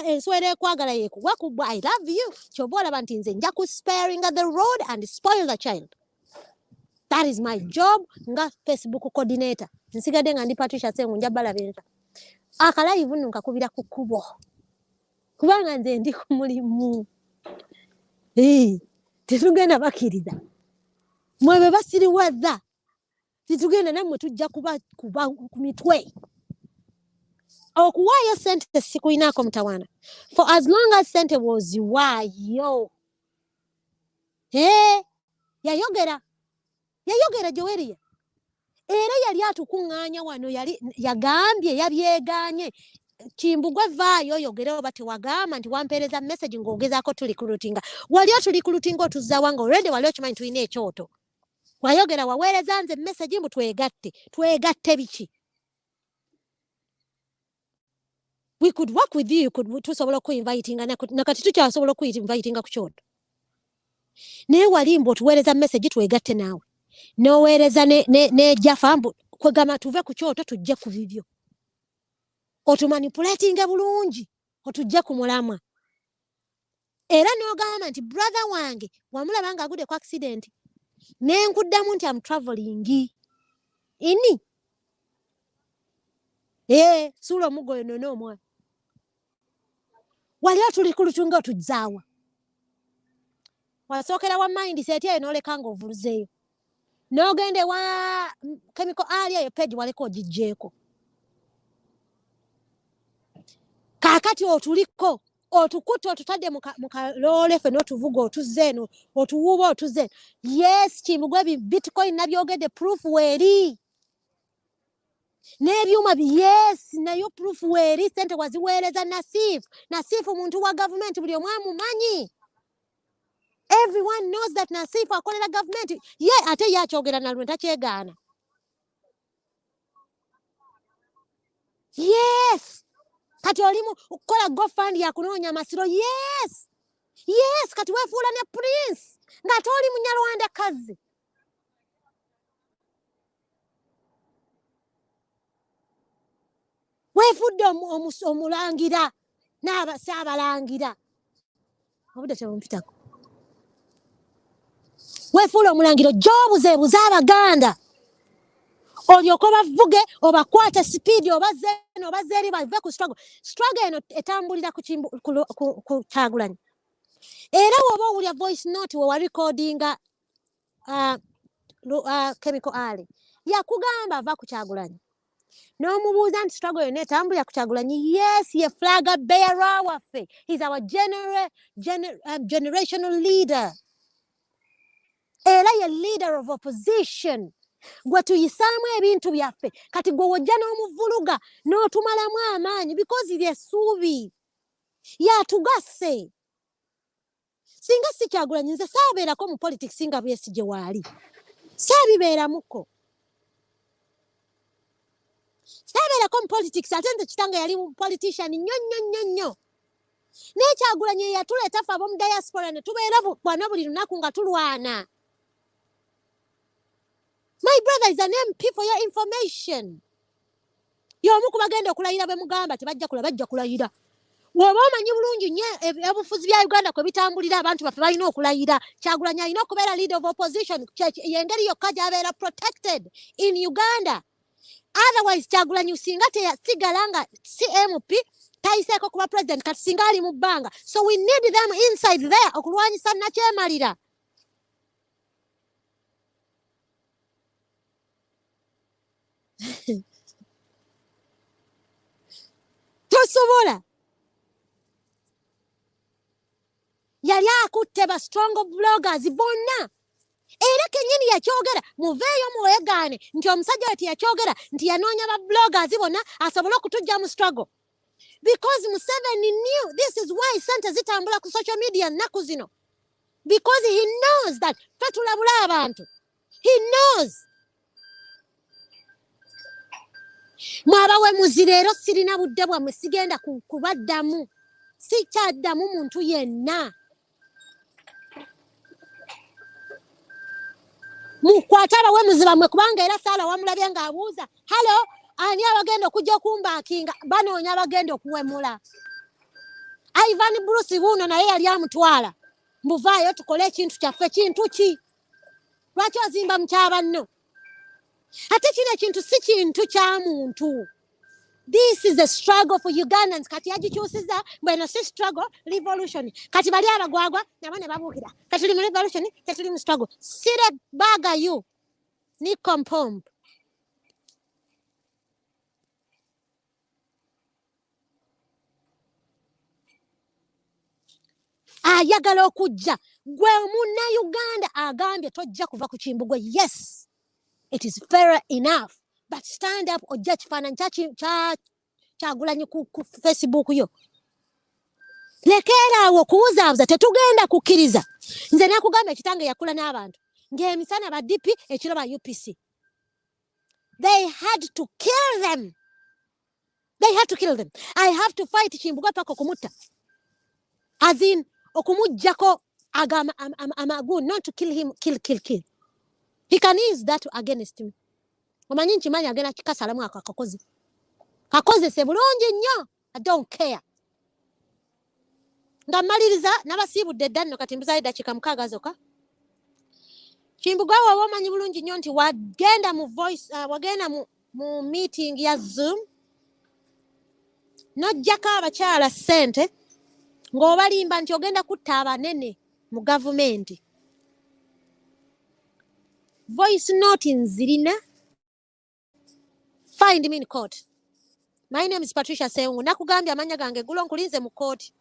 enswere kwagala yeku wakubwa I love you. Chobola bantinze nja ku sparing the road and spoil the child. That is my job nga Facebook coordinator. Nsigade nga ndi Patricia Sengu njabala benta. Akala ivunu nkakubira ku kubo. Kubanga nze ndi ku mulimu. Tetugenda bakiriza. Mwebe basiri wadha. Tetugenda namwe tujja kuba ku mitwe. Okuwayo sente sikuinako mtawana. For as long as sente was wayo. Yayogera Joweria. Era yali atukuŋŋaanya wano yagambye yabyeganye Kimbugwe vaayo yogere oba tewagamba nti wampeereza message ng'ogezaako tulikulutinga. Wali otulikulutinga otuzza wange already wali okimanyi tulina ekyoto. Wayogera waweereza nze message mbu twegatte biki. We could work with you, tusobola okuinvitinga nakati tukyasobola okuinvitinga ku kyoto. Naye wali mbu otuweereza message twegatte naawe. Noweereza ne Jaffa mbu kwegamba tuve ku kyoto tujje ku bibyo. Otumanipulating bulungi otujje ku mulamwa. Era n'ogamba nti brother wange wamulaba nga agudde ku accident. Nenkuddamu nti am traveling. Ini. Suula omugoyo nono omwana. Wali otulikutunga otujjaawa. Wasookera wa mind seti eyo n'olekanga ovuluzeeyo. N'ogende wa chemical area eyo page waleko ogijjeeko. Kakati otuliko otukutte otutadde mu kaloole ffe n'otuvuga otuzze eno otuwuuba otuzze. Yes, Kimbugwe bitcoin nabyogedde proof weeri. N'ebyuma yes nayo proof weeri sente waziweereza Nasifu muntu wa government buli omu amumanyi. Everyone knows that Nasifu akolera government. Ate yakyogera na lwenta kyegaana. Yes. Kati olimu kola GoFund ya kunoonya masiro. Yes. Kati weefuula ne Prince. Nga toli munyarwanda kazi. Weefudde omulangira. N'abasaabalangira. Obudde tebumpitako. Weefuula omulangiro gy'obuzeebuza Abaganda. Olyoka bavuge obakwata speed obaze eri bave ku struggle. Struggle eno etambulira ku Kyagulanyi. Era woba owulya voice note we wa recordinga chemical alley. Yakugamba ava ku Kyagulanyi. N'omubuuza nti struggle yonna etambulira ku Kyagulanyi. Yes, ye flag bearer waffe. He's our generational leader. era ye leader of opposition gwe tuyisaamu ebintu byaffe kati gwe wojja n'omuvuluga n'otumalamu amaanyi because lyessuubi yatugasse singa si Kyagulanyi nze saabeerako mu politics nga Besigye waali saabibeeramuko saabeerako mu politics ate nze kitange yali mu politician nnyo naye Kyagulanyi ye yatuleeta ffe ab'omu diaspora ne tubeera bwana buli lunaku nga tulwana. My brother is an MP for your information. Y'omu ku bagenda okulayira be mugamba tebajja kulayira. Bw'oba omanyi bulungi nnyo ebufuzi bya Uganda kwe bitambulira abantu baffe balina okulayira. Kyagulanyi alina okubeera leader of opposition. Y'engeri yokka gy'abeera protected in Uganda. Otherwise Kyagulanyi singa teyasigala nga si MP tayiseeko kuba president kati singa ali mu bbanga. So we need them inside there okulwanyisa nakyemalira. Tosobola yali akutte ba strong bloggers bonna era kenyini yakyogera muveeyo muwegaane nti omusajja we teyakyogera nti yanoonya ba bloggers bonna asobole okutujja mu struggle because Museveni knew this is why sente zitambula ku social media nnaku zino because he knows that ffe tulabula abantu he knows. Mwabawe muzireero sirina budde bwammwe sigenda kubaddamu sikyaddamu muntu yenna mukwate abawe muziba mmwe kubanga era saala wamulabye ng'abuuza halo ani abagenda okujja okumbakinga banoonya abagenda okuwemula Ivan Bruce buuno naye yali amutwala mbuvaayo tukole ekintu kyaffe kintu ki lwaki ozimba mukyabanno ate kino ekintu si kintu kya muntu. This is a struggle for Ugandans. Kati yagikyusiza mbweno si struggle revolution kati bali abagwagwa nabo ne babuukira kati tuli mu revolution tetuli mu struggle sire baga you ni compomp ayagala okujja gwe munna Uganda agambye tojja kuva ku Kimbugwe. Yes, it is fair enough, but stand up ojja kifaananyi Kyagulanyi ku Facebook yo. Lekeraawo okuwuzaabuza tetugenda kukkiriza. Nze nakugamba ekitange yakula n'abantu ng'emisana ba DP ekiro ba UPC. They had to kill them. I have to fight Kimbugwe paka okumutta. As in okumujjako amagun, not to kill him, kill. He can use that against me. Omanyi nkimanyi agenda kikasalamu akakozi. Kakozese bulungi nnyo. I don't care. Nga maliriza n'abasiibudde dda nno kati mbuzayo dakika mukaaga zokka. Kimbugwe waba omanyi bulungi nnyo nti wagenda mu voice wagenda mu meeting ya Zoom n'oggyako abakyala ssente ng'obalimba nti ogenda kutta abanene mu gavumenti. Voice note nzirina. Find me in court. My name is Patricia Seungu. Nakugambye amanya gange gulo nkulinze mu court.